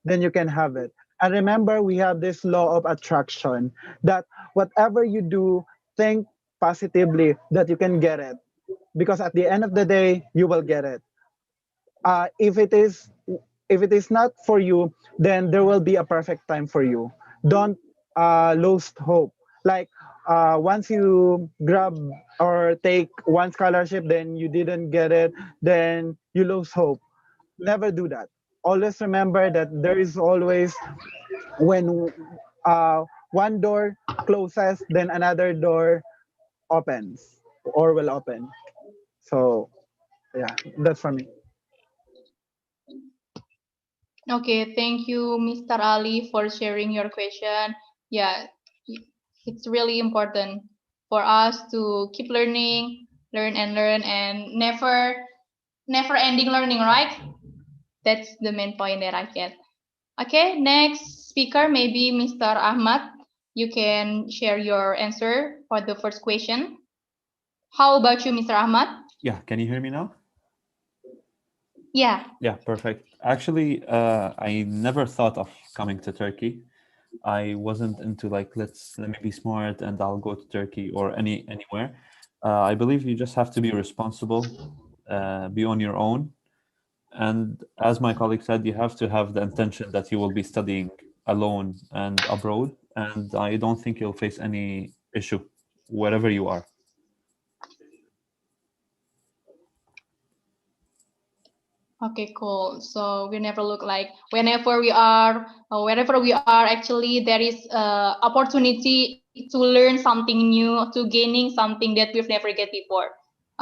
then you can have it. And remember, we have this law of attraction that whatever you do, think positively that you can get it. Because at the end of the day, you will get it. Uh, if it is if it is not for you, then there will be a perfect time for you. Don't lose hope. Like once you grab or take one scholarship, then you didn't get it, then you lose hope. Never do that. Always remember that there is always when one door closes, then another door opens or will open. So yeah, that's for me. Okay, thank you, Mr. Ali, for sharing your question. Yeah, it's really important for us to keep learn and learn, and never ending learning, right? That's the main point that I get. Okay, next speaker, maybe Mr. Ahmad. You can share your answer for the first question. How about you, Mr. Ahmad? Yeah, can you hear me now? Yeah. Yeah, perfect. Actually, I never thought of coming to Turkey. I wasn't into like let me be smart and I'll go to Turkey or anywhere. I believe you just have to be responsible, be on your own, and as my colleague said, you have to have the intention that you will be studying alone and abroad. And I don't think you'll face any issue wherever you are. Okay, cool. So we never look like whenever we are, wherever we are, actually there is opportunity to learn something new, to gaining something that we've never get before.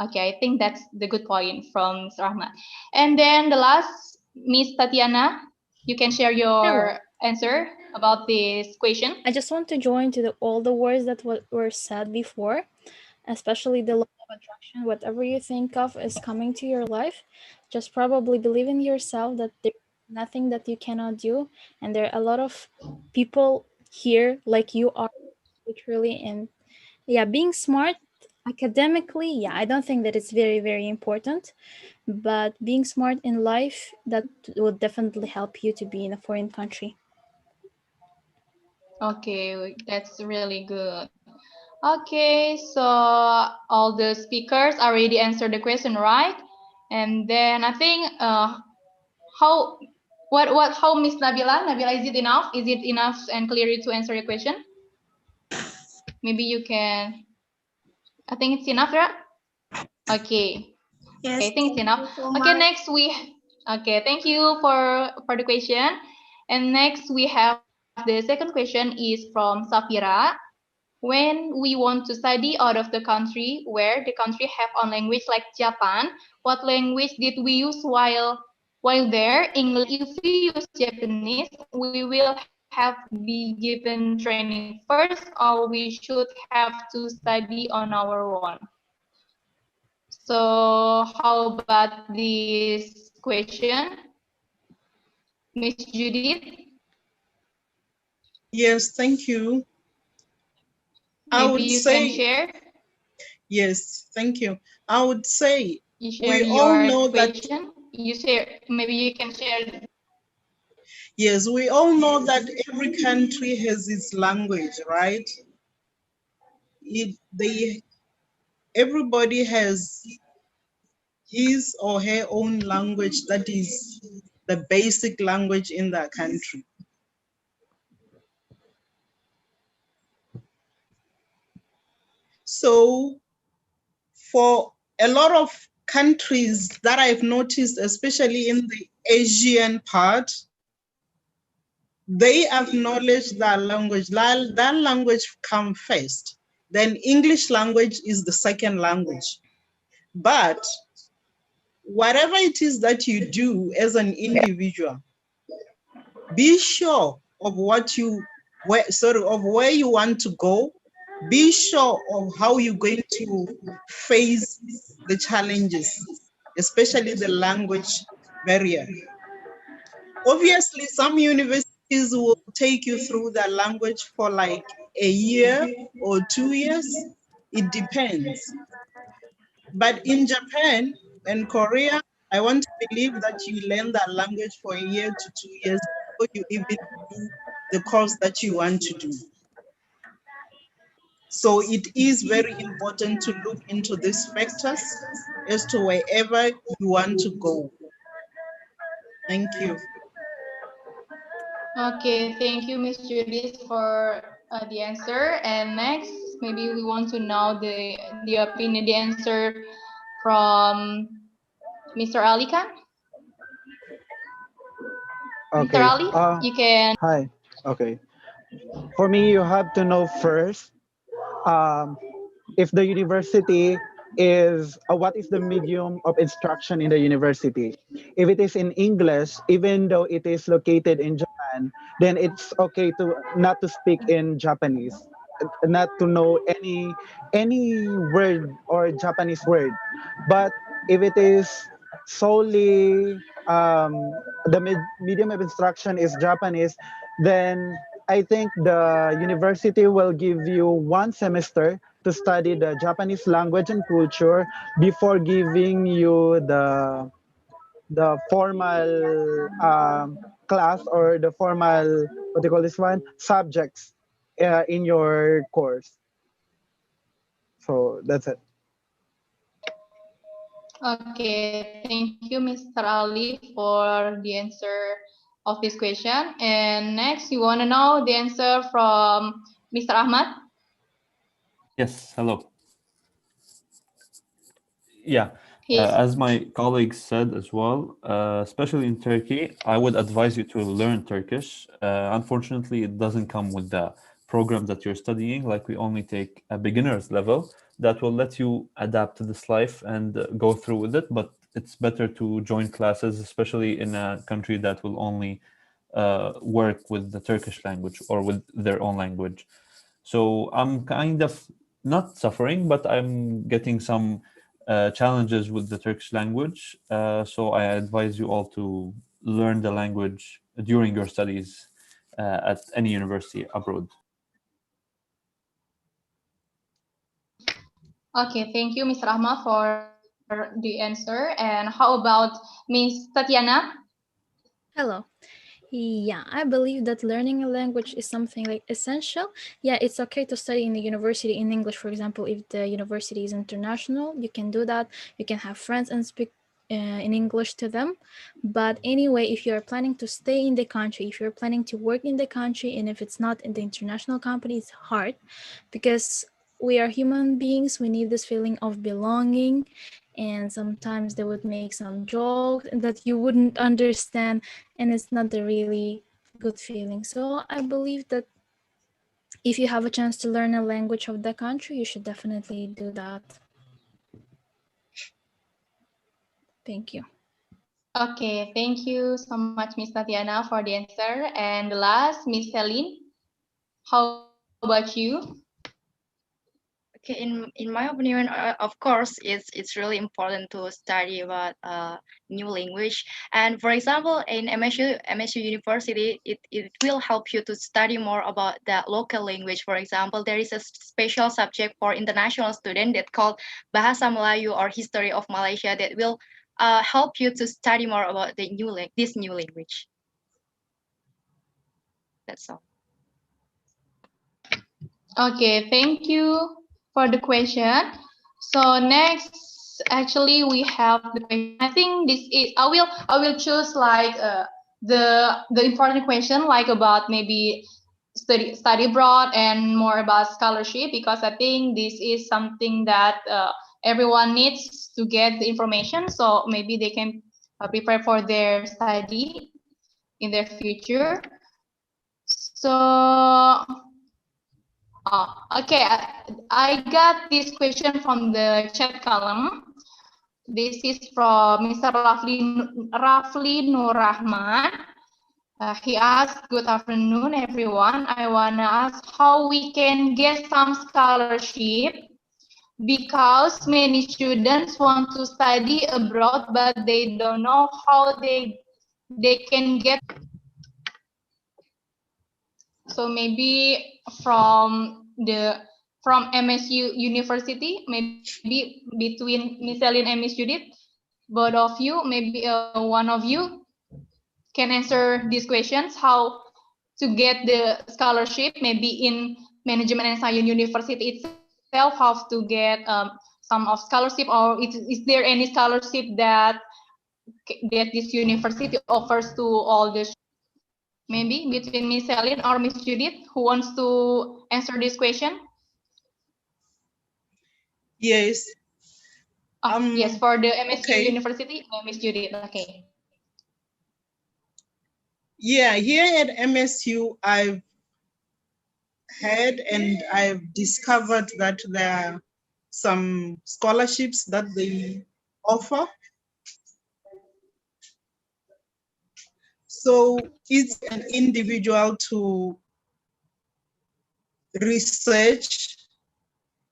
Okay, I think that's the good point from Mr. Ahmad. And then the last, Miss Tatiana, you can share your answer about this question. I just want to join to all the words that were said before, especially the law of attraction. Whatever you think of is coming to your life. Just probably believe in yourself that there's nothing that you cannot do, and there are a lot of people here like you are, literally. And yeah, being smart academically, yeah, I don't think that it's very, very important, but being smart in life, that will definitely help you to be in a foreign country. Okay, that's really good. Okay, so all the speakers already answered the question, right? And then I think how how Miss Nabila, is it enough? Is it enough and clear to answer your question? Maybe you can. I think it's enough, right? Okay. Yes, Okay, I think it's thank enough. you so Okay, much. next we. Okay, thank you for the question. And next we have the second question is from Safira. When we want to study out of the country where the country have on language like Japan, what language did we use while there? English. If we use Japanese, we will have be given training first, or we should have to study on our own. So how about this question, Miss Judith? Yes, thank you. I Maybe would you can say, share. yes, thank you. I would say You share we all your know that, question. You share. Maybe you can share. yes, we all know that every country has its language, right? Everybody has his or her own language that is the basic language in that country. So for a lot of countries that I've noticed, especially in the Asian part, they acknowledge that language. That language come first. Then English language is the second language. But whatever it is that you do as an individual, be sure of of where you want to go. Be sure of how you're going to face the challenges, especially the language barrier. Obviously, some universities will take you through the language for like a year or 2 years. It depends. But in Japan and Korea, I want to believe that you learn that language for a year to 2 years before you even do the course that you want to do. So it is very important to look into these factors as to wherever you want to go. Thank you. Okay, thank you, Miss Judith, for the answer. And next, maybe we want to know the opinion, the answer from Mr. Ali Khan. Mr. Okay. Ali, you can. Hi. Okay. For me, you have to know first if the university is what is the medium of instruction in the university. If it is in English, even though it is located in Japan, then it's okay to not to speak in Japanese, not to know any word or Japanese word. But if it is solely the medium of instruction is Japanese, then I think the university will give you 1 semester to study the Japanese language and culture before giving you the formal class or the formal, what do you call this one, subjects in your course. So that's it. Okay, thank you, Mr. Ali, for the answer of this question. And next, you want to know the answer from Mr. Ahmad? Yes, hello. Yeah, Yes. as my colleagues said as well, especially in Turkey, I would advise you to learn Turkish. Unfortunately, it doesn't come with the program that you're studying. Like, we only take a beginner's level that will let you adapt to this life and go through with it. But it's better to join classes, especially in a country that will only work with the Turkish language or with their own language. So I'm kind of not suffering, but I'm getting some challenges with the Turkish language. So I advise you all to learn the language during your studies at any university abroad. Okay, thank you, Mr. Ahmad, for the answer. And how about Miss Tatiana? Hello. Yeah, I believe that learning a language is something like essential. Yeah, it's okay to study in the university in English, for example, if the university is international, you can do that. You can have friends and speak in English to them. But anyway, if you're planning to stay in the country, if you're planning to work in the country, and if it's not in the international company, it's hard because we are human beings. We need this feeling of belonging. And sometimes they would make some jokes that you wouldn't understand, and it's not a really good feeling. So I believe that if you have a chance to learn a language of the country, you should definitely do that. Thank you. Okay, thank you so much, Miss Tatiana, for the answer. And the last, Miss Celine, how about you? Okay, in my opinion, of course, it's really important to study about new language. And for example, in MSU University, it will help you to study more about the local language. For example, there is a special subject for international student that called Bahasa Melayu or History of Malaysia that will help you to study more about the this new language. That's all. Okay, thank you for the question. So next, actually, we have the question. I think this is I will choose like the important question, like about maybe study abroad and more about scholarship, because I think this is something that everyone needs to get the information, so maybe they can prepare for their study in their future. So okay, I got this question from the chat column. This is from Mr. Rafli Nurrahman. He asked, "Good afternoon, everyone. I want to ask how we can get some scholarship because many students want to study abroad, but they don't know how they can get." So maybe from MSU University, maybe between Miss Celine and Miss Judith, both of you, maybe one of you can answer these questions, how to get the scholarship, maybe in Management and Science University itself, how to get some of scholarship, or is there any scholarship that this university offers to all the students? Maybe between Miss Celine or Miss Judith, who wants to answer this question? Yes. Yes, for the MSU okay. University, Miss Judith. Okay. Yeah, here at MSU, I've heard and I've discovered that there are some scholarships that they offer. So it's an individual to research.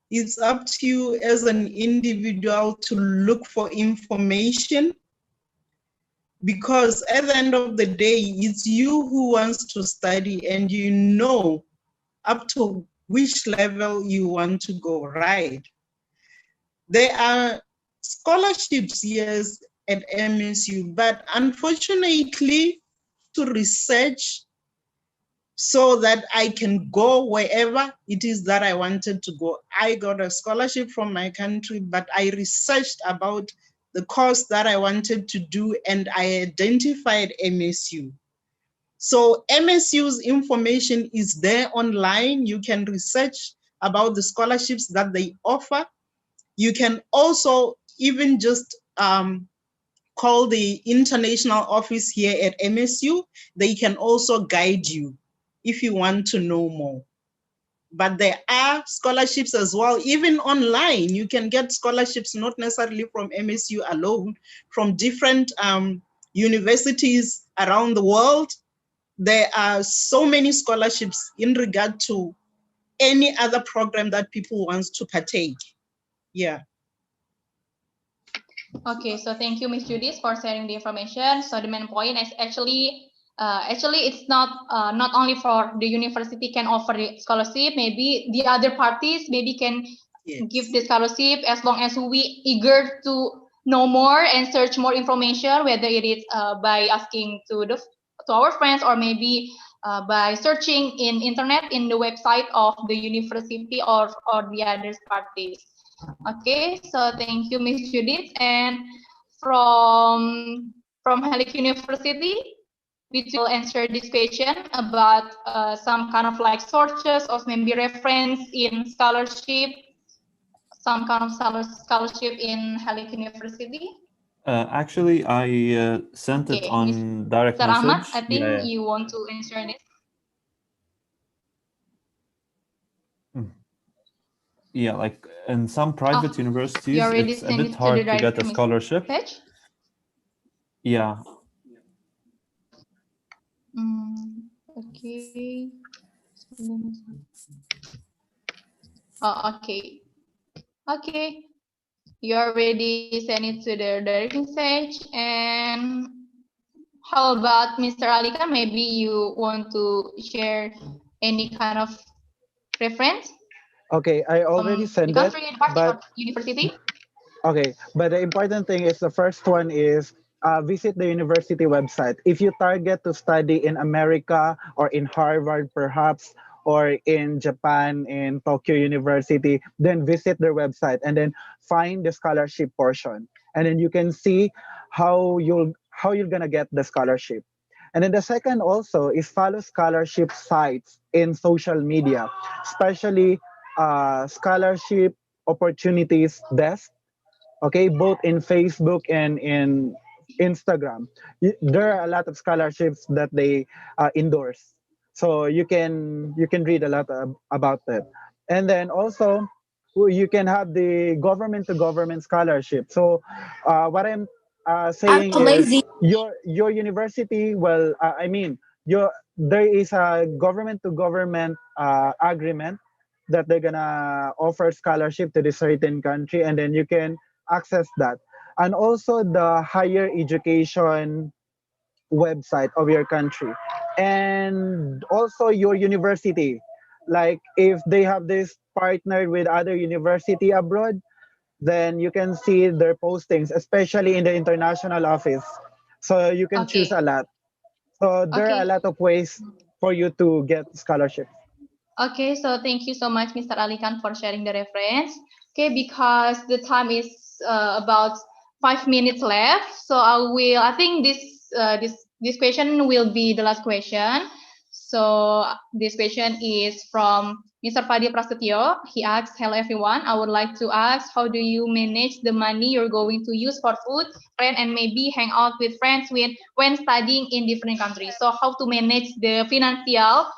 It's up to you as an individual to look for information, because at the end of the day, it's you who wants to study and you know up to which level you want to go, right? There are scholarships, yes, at MSU, but unfortunately to research so that I can go wherever it is that I wanted to go. I got a scholarship from my country, but I researched about the course that I wanted to do and I identified MSU. So MSU's information is there online. You can research about the scholarships that they offer. You can also even just call the international office here at MSU. They can also guide you if you want to know more. But there are scholarships as well, even online. You can get scholarships not necessarily from MSU alone, from different universities around the world. There are so many scholarships in regard to any other program that people want to partake. Yeah. Okay, so thank you, Miss Judith, for sharing the information. So the main point is actually it's not only for the university can offer the scholarship. Maybe the other parties maybe can give the scholarship as long as we eager to know more and search more information, whether it is by asking to our friends or maybe by searching in internet in the website of the university or the other parties. Okay, so thank you, Miss Judith. And from Halik University, we will answer this question about some kind of like sources or maybe reference in scholarship, some kind of scholarship in Halik University. Actually, I sent it Okay, on direct Mr. Ahmad, message. I think Yeah. you want to answer this. Yeah, like in some private You universities, already it's a sent bit it to the hard to get direct a scholarship. message? Yeah. Okay. Oh, okay. Okay. You already sent it to the direct message. And how about Mr. Alika? Maybe you want to share any kind of reference Okay, I already from the sent it, country, department, or but university? okay, but the important thing is the first one is visit the university website. If you target to study in America or in Harvard, perhaps, or in Japan, in Tokyo University, then visit their website and then find the scholarship portion, and then you can see how you're gonna get the scholarship. And then the second also is follow scholarship sites in social media, especially scholarship opportunities desk, okay, both in Facebook and in Instagram. There are a lot of scholarships that they endorse, so you can read a lot about that. And then also you can have the government to government scholarship. So what I'm I'm saying too is lazy. your university, well, I mean, there is a government to government agreement that they're gonna offer scholarship to the certain country, and then you can access that. And also the higher education website of your country, and also your university, like if they have this partnered with other university abroad, then you can see their postings, especially in the international office, so you can choose Okay. a lot. So there are a Okay. lot of ways for you to get scholarship. Okay, so thank you so much, Mr. Alikan, for sharing the reference. Okay, because the time is about 5 minutes left, so I think this question will be the last question. So this question is from Mr. Fadi Prasetyo. He asks, "Hello everyone. I would like to ask, how do you manage the money you're going to use for food, rent, and maybe hang out with friends when studying in different countries? So how to manage the financial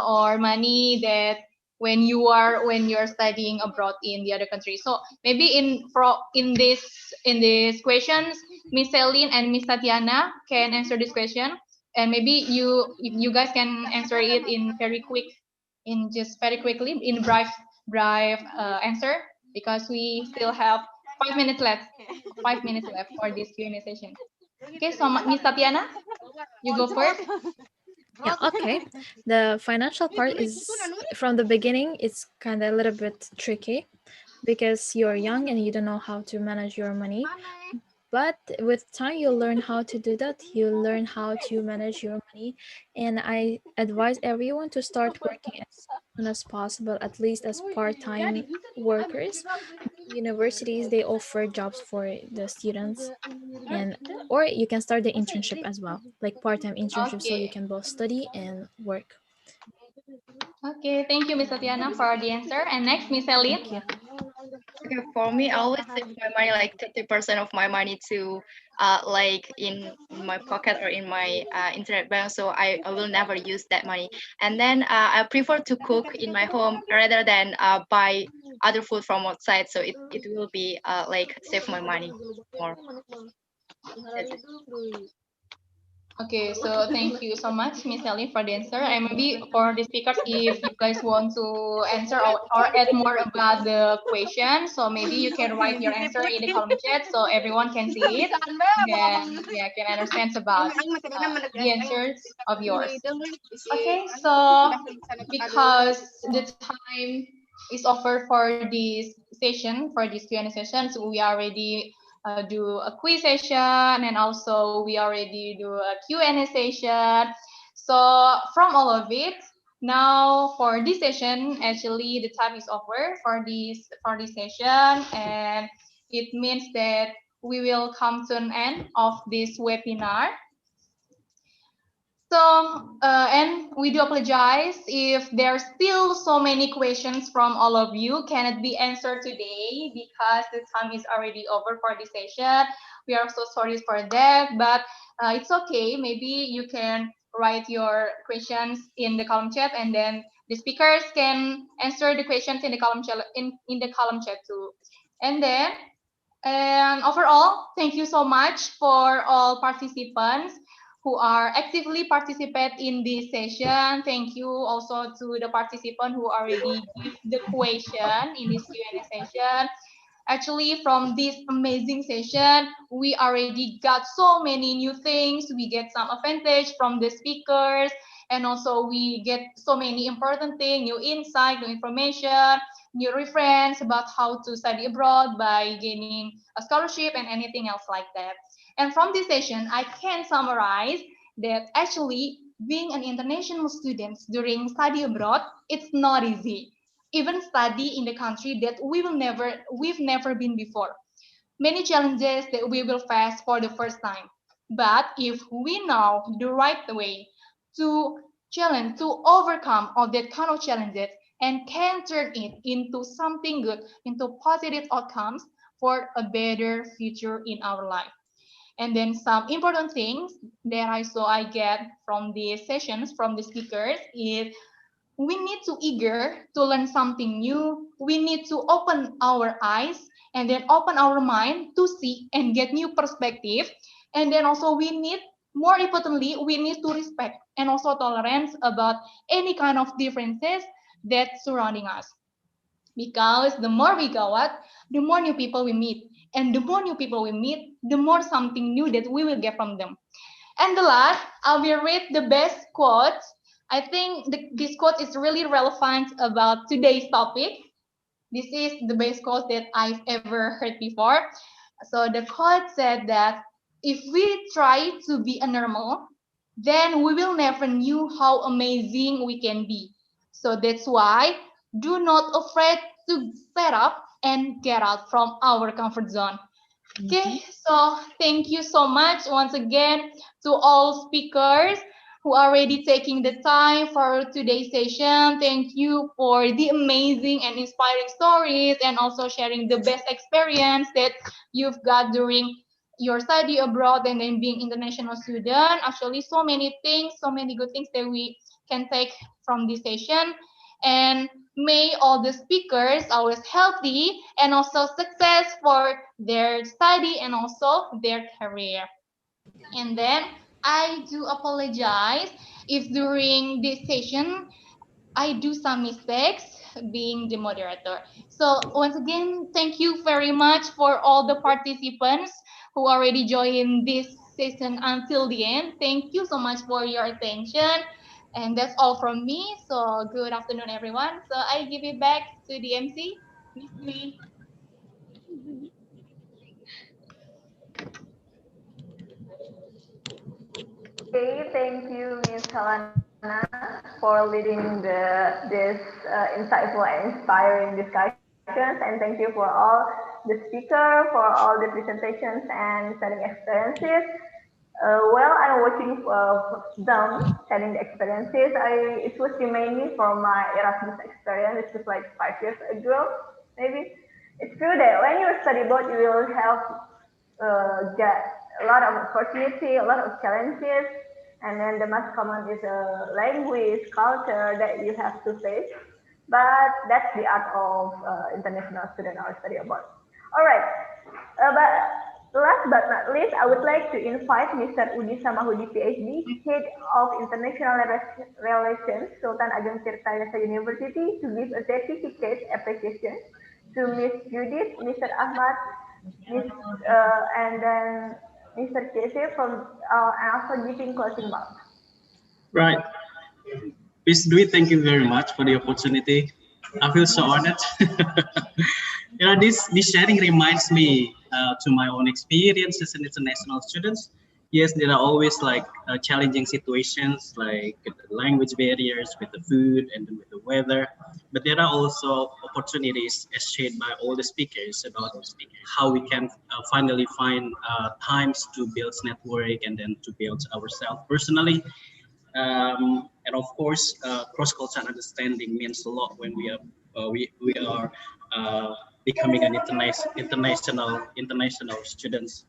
or money that when you're studying abroad in the other country. So maybe in this questions, Miss Celine and Miss Tatiana can answer this question, and maybe you guys can answer it in just very quickly in brief answer, because we still have 5 minutes left. 5 minutes left for this Q&A session. Okay, so Miss Tatiana, you go first. Yeah, okay. The financial part is from the beginning, it's kind of a little bit tricky because you're young and you don't know how to manage your money. But with time, you'll learn how to do that. You'll learn how to manage your money. And I advise everyone to start working as soon as possible, at least as part-time workers. Universities, they offer jobs for the students, and or you can start the internship as well, like part-time internship, so you Okay. can both study and work. Okay, thank you, Miss Tatiana, for the answer. And next, Miss Elite. Thank you. Okay, for me, I always save my money, like 30% of my money to like in my pocket or in my internet bank. So I will never use that money. And then I prefer to cook in my home rather than buy other food from outside. So it will be like save my money more. That's it. Okay, so thank you so much, Miss Ellie, for the answer. And maybe for the speakers, if you guys want to answer or add more about the question, so maybe you can write your answer in the column chat so everyone can see it. Then yeah, can understand about the answers of yours. Okay, so because the time is over for this session, for this Q&A session, so we already do a quiz session, and also we already do a Q&A session. So from all of it, now for this session, actually the time is over for this session, and it means that we will come to an end of this webinar. So, and we do apologize if there's still so many questions from all of you cannot be answered today because the time is already over for this session. We are so sorry for that, but it's okay. Maybe you can write your questions in the column chat, and then the speakers can answer the questions in the column chat in the column chat too. And then and overall, thank you so much for all participants who are actively participate in this session. Thank you also to the participant who already give the question in this Q&A session. Actually, from this amazing session, we already got so many new things. We get some advantage from the speakers, and also we get so many important things, new insight, new information, new reference about how to study abroad by gaining a scholarship and anything else like that. And from this session, I can summarize that actually being an international student during study abroad, it's not easy. Even study in the country that we've never been before. Many challenges that we will face for the first time. But if we know the right way to challenge, to overcome all that kind of challenges and can turn it into something good, into positive outcomes for a better future in our life. And then some important things that I get from these sessions from the speakers is we need to eager to learn something new. We need to open our eyes and then open our mind to see and get new perspective. And then also we need, more importantly, we need to respect and also tolerance about any kind of differences that surrounding us. Because the more we go out, the more new people we meet. And the more new people we meet, the more something new that we will get from them. And the last, I will read the best quote. I think this quote is really relevant about today's topic. This is the best quote that I've ever heard before. So the quote said that if we try to be a normal, then we will never knew how amazing we can be. So that's why do not afraid to set up and get out from our comfort zone. Okay, so thank you so much once again to all speakers who are already taking the time for today's session. Thank you for the amazing and inspiring stories and also sharing the best experience that you've got during your study abroad and then being international student. Actually, so many things, so many good things that we can take from this session. And may all the speakers always healthy and also success for their study and also their career. And then I do apologize if during this session I do some mistakes being the moderator. So once again, thank you very much for all the participants who already joined this session until the end. Thank you so much for your attention. And that's all from me. So good afternoon, everyone. So I give it back to the MC, Miss Lee. Okay, thank you, Ms. Helena, for leading this insightful and inspiring discussions, and thank you for all the speaker for all the presentations and sharing experiences. While I'm watching them sharing the experiences, it was remaining from my Erasmus experience. It was like 5 years ago, maybe. It's true that when you study abroad, you will have get a lot of opportunity, a lot of challenges, and then the most common is a language, culture that you have to face. But that's the art of international student or study abroad. All right, but last but not least, I would like to invite Mr. Udi Samahudi, PhD, Head of International Relations, Sultan Ageng Tirta Yasa University, to give a certificate appreciation to Miss Judith, Mr. Ahmad, and then Mr. Casey from and also giving closing remarks. Right. Miss Dwi, thank you very much for the opportunity. I feel so honored. This sharing reminds me to my own experience as an international student. Yes, there are always like challenging situations like the language barriers with the food and with the weather, but there are also opportunities as shared by all the speakers about how we can finally find times to build network and then to build ourselves personally. And of course, cross-cultural understanding means a lot when we are becoming an international students.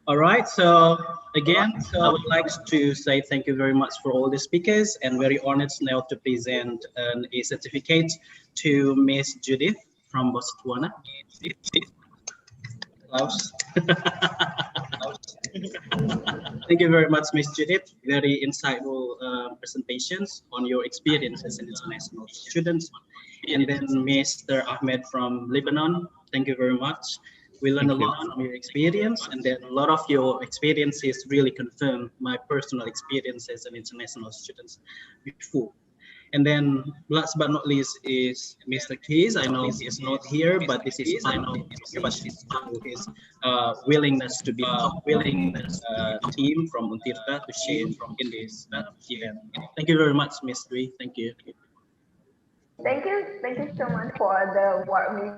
All right. So again, I would like to say thank you very much for all the speakers, and very honored now to present a certificate to Miss Judith from Botswana. Klaus. Thank you very much, Ms. Judith. Very insightful presentations on your experience as an international student. And then Mr. Ahmed from Lebanon, thank you very much. We learned a lot from your experience, and then a lot of your experiences really confirm my personal experience as an international student before. And then last but not least is Mr. Keys. I know he is not here, but this is final his willingness to be top team from Untirta to share in this event. Thank you very much, Ms. Dwi. Thank you. Thank you so much for the warming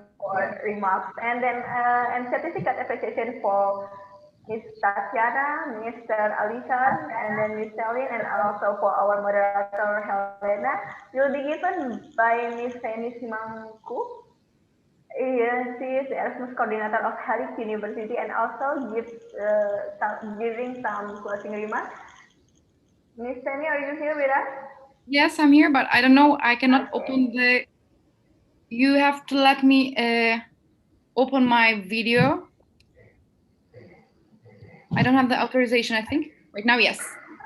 remarks, and then and certificate appreciation for Ms. Tatiana, Mr. Alisan, and then Ms. Celine, and also for our moderator Helena, will be given by Ms. Feni Simangku. She is the Erasmus coordinator of Harris University, and also giving some closing remarks. Ms. Feni, are you here with us? Yes, I'm here, but I don't know. I cannot open the. You have to let me open my video. I don't have the authorization, I think. Right now, yes.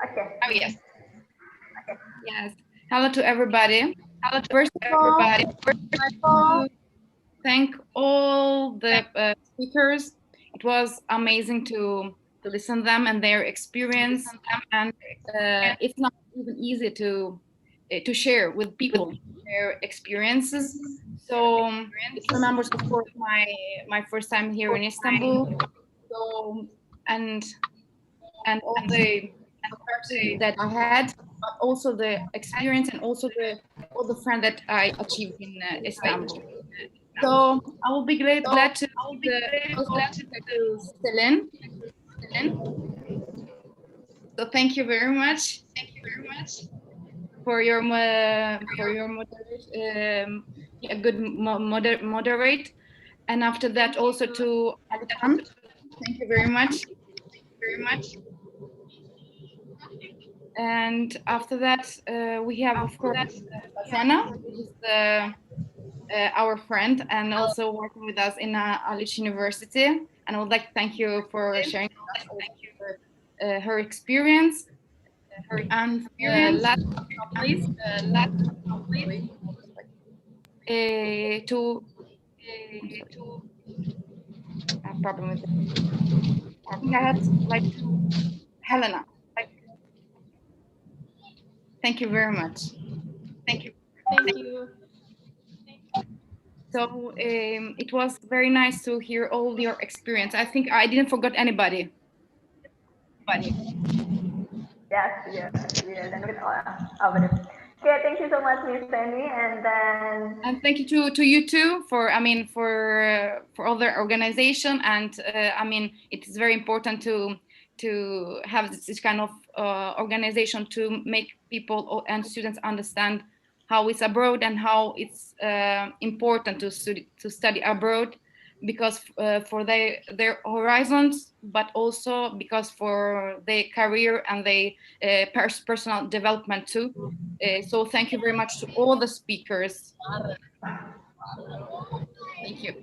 Okay. Oh, yes. Okay. Yes. Hello to everybody. Hello to First everybody. Thank all the speakers. It was amazing to listen to them and their experience. And it's not even easy to share with people their experiences. So it remembers, of course, my first time here in Istanbul. So and all the that I had, but also the experience and also all the friends that I achieved in Istanbul. So I will be glad to Selin. So thank you very much. Thank you very much for your good moderate, and after that also to Alexandre. Thank you very much. And after that, we have, of course, Tatiana, which is our friend and also working with us in Alice University. And I would like to thank you for sharing her experience. And last but not least, I have a problem with it. I think I had like Helena. Thank you very much. Thank you. Thank you. So it was very nice to hear all your experience. I think I didn't forget anybody. Yes, yes, we are done with our. Okay, thank you so much, Miss Penny, and then. And thank you to you too for for all the organization, and it is very important to have this kind of organization to make people and students understand how it's abroad and how it's important to study abroad, because for their horizons, but also because for their career and their personal development too. So thank you very much to all the speakers. Thank you.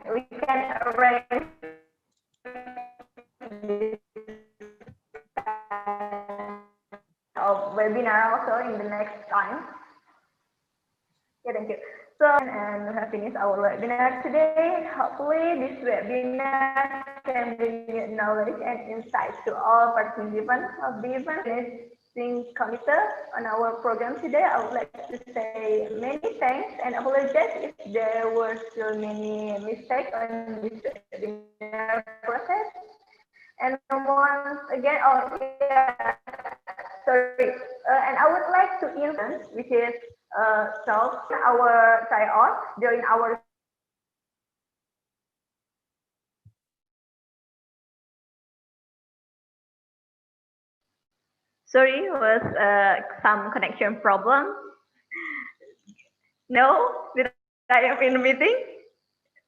We can arrange of webinar also in the next time. Yeah, thank you. So, and we have finished our webinar today. Hopefully, this webinar can bring you knowledge and insight to all participants of the event. Committee on our program today. I would like to say many thanks and apologize if there were still many mistakes on this webinar process. And once again, oh yeah, sorry. And I would like to influence, which is solve our tryout during our sorry, was some connection problem. No, did I am in a meeting?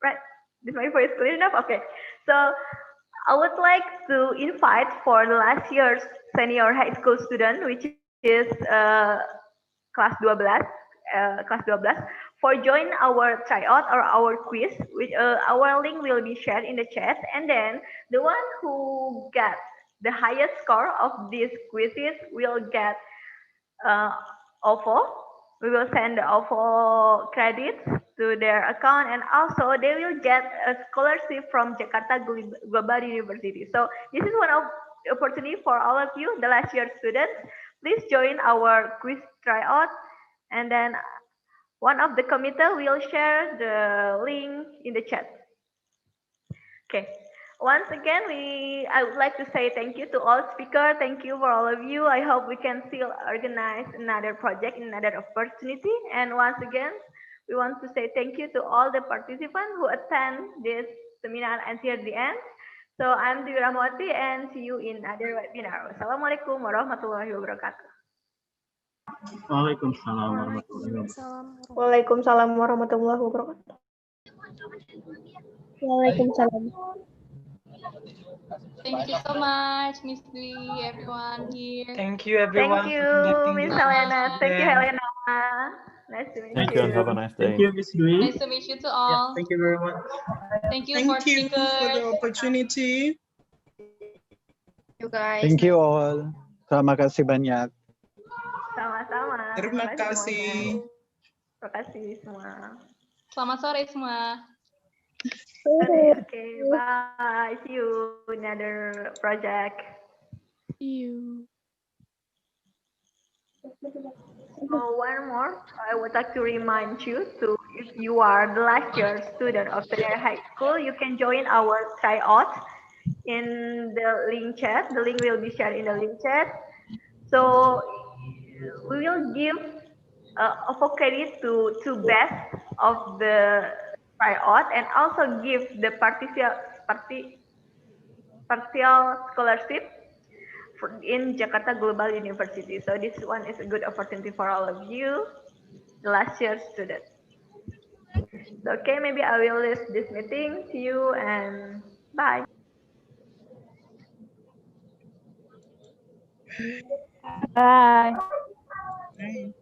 Right? Is my voice clear enough? Okay. So I would like to invite for the last year's senior high school student, which is class 12, for join our tryout or our quiz, which our link will be shared in the chat, and then the one who gets the highest score of these quizzes will get OVO. We will send the OVO credits to their account, and also they will get a scholarship from Jakarta Global University. So this is one of the opportunity for all of you, the last year students. Please join our quiz tryout, and then one of the committee will share the link in the chat. Okay. Once again, I would like to say thank you to all speakers. Thank you for all of you. I hope we can still organize another project, another opportunity. And once again, we want to say thank you to all the participants who attend this seminar until the end. So I'm Dewi Rahmawati, and see you in other webinar. Wassalamualaikum warahmatullahi wabarakatuh. Waalaikumsalam warahmatullahi wabarakatuh. Waalaikumsalam warahmatullahi wabarakatuh. Waalaikumsalam. Thank you so much, Miss Dwi, everyone here. Thank you, everyone. Thank you, Miss Helena. Thank you, Helena. Nice to meet Thank you and have a nice day. Thank you, Miss Dwi. Nice to meet you to all. Thank you very much. Thank you Thank for you for speakers. the opportunity. You guys. Thank you all. Terima kasih banyak. Sama-sama. Terima kasih. Terima kasih semua. Selamat sore semua. Okay, bye. See you in another project. See you. So one more, I would like to remind you to, if you are the last year student of senior high school, you can join our tryout in the link chat. The link will be shared in the link chat. So we will give OVO credit to best of the tryout, and also give the partial scholarship in Jakarta Global University. So this one is a good opportunity for all of you, the last year student. So, okay, maybe I will leave this meeting. See you and bye. Bye. Bye.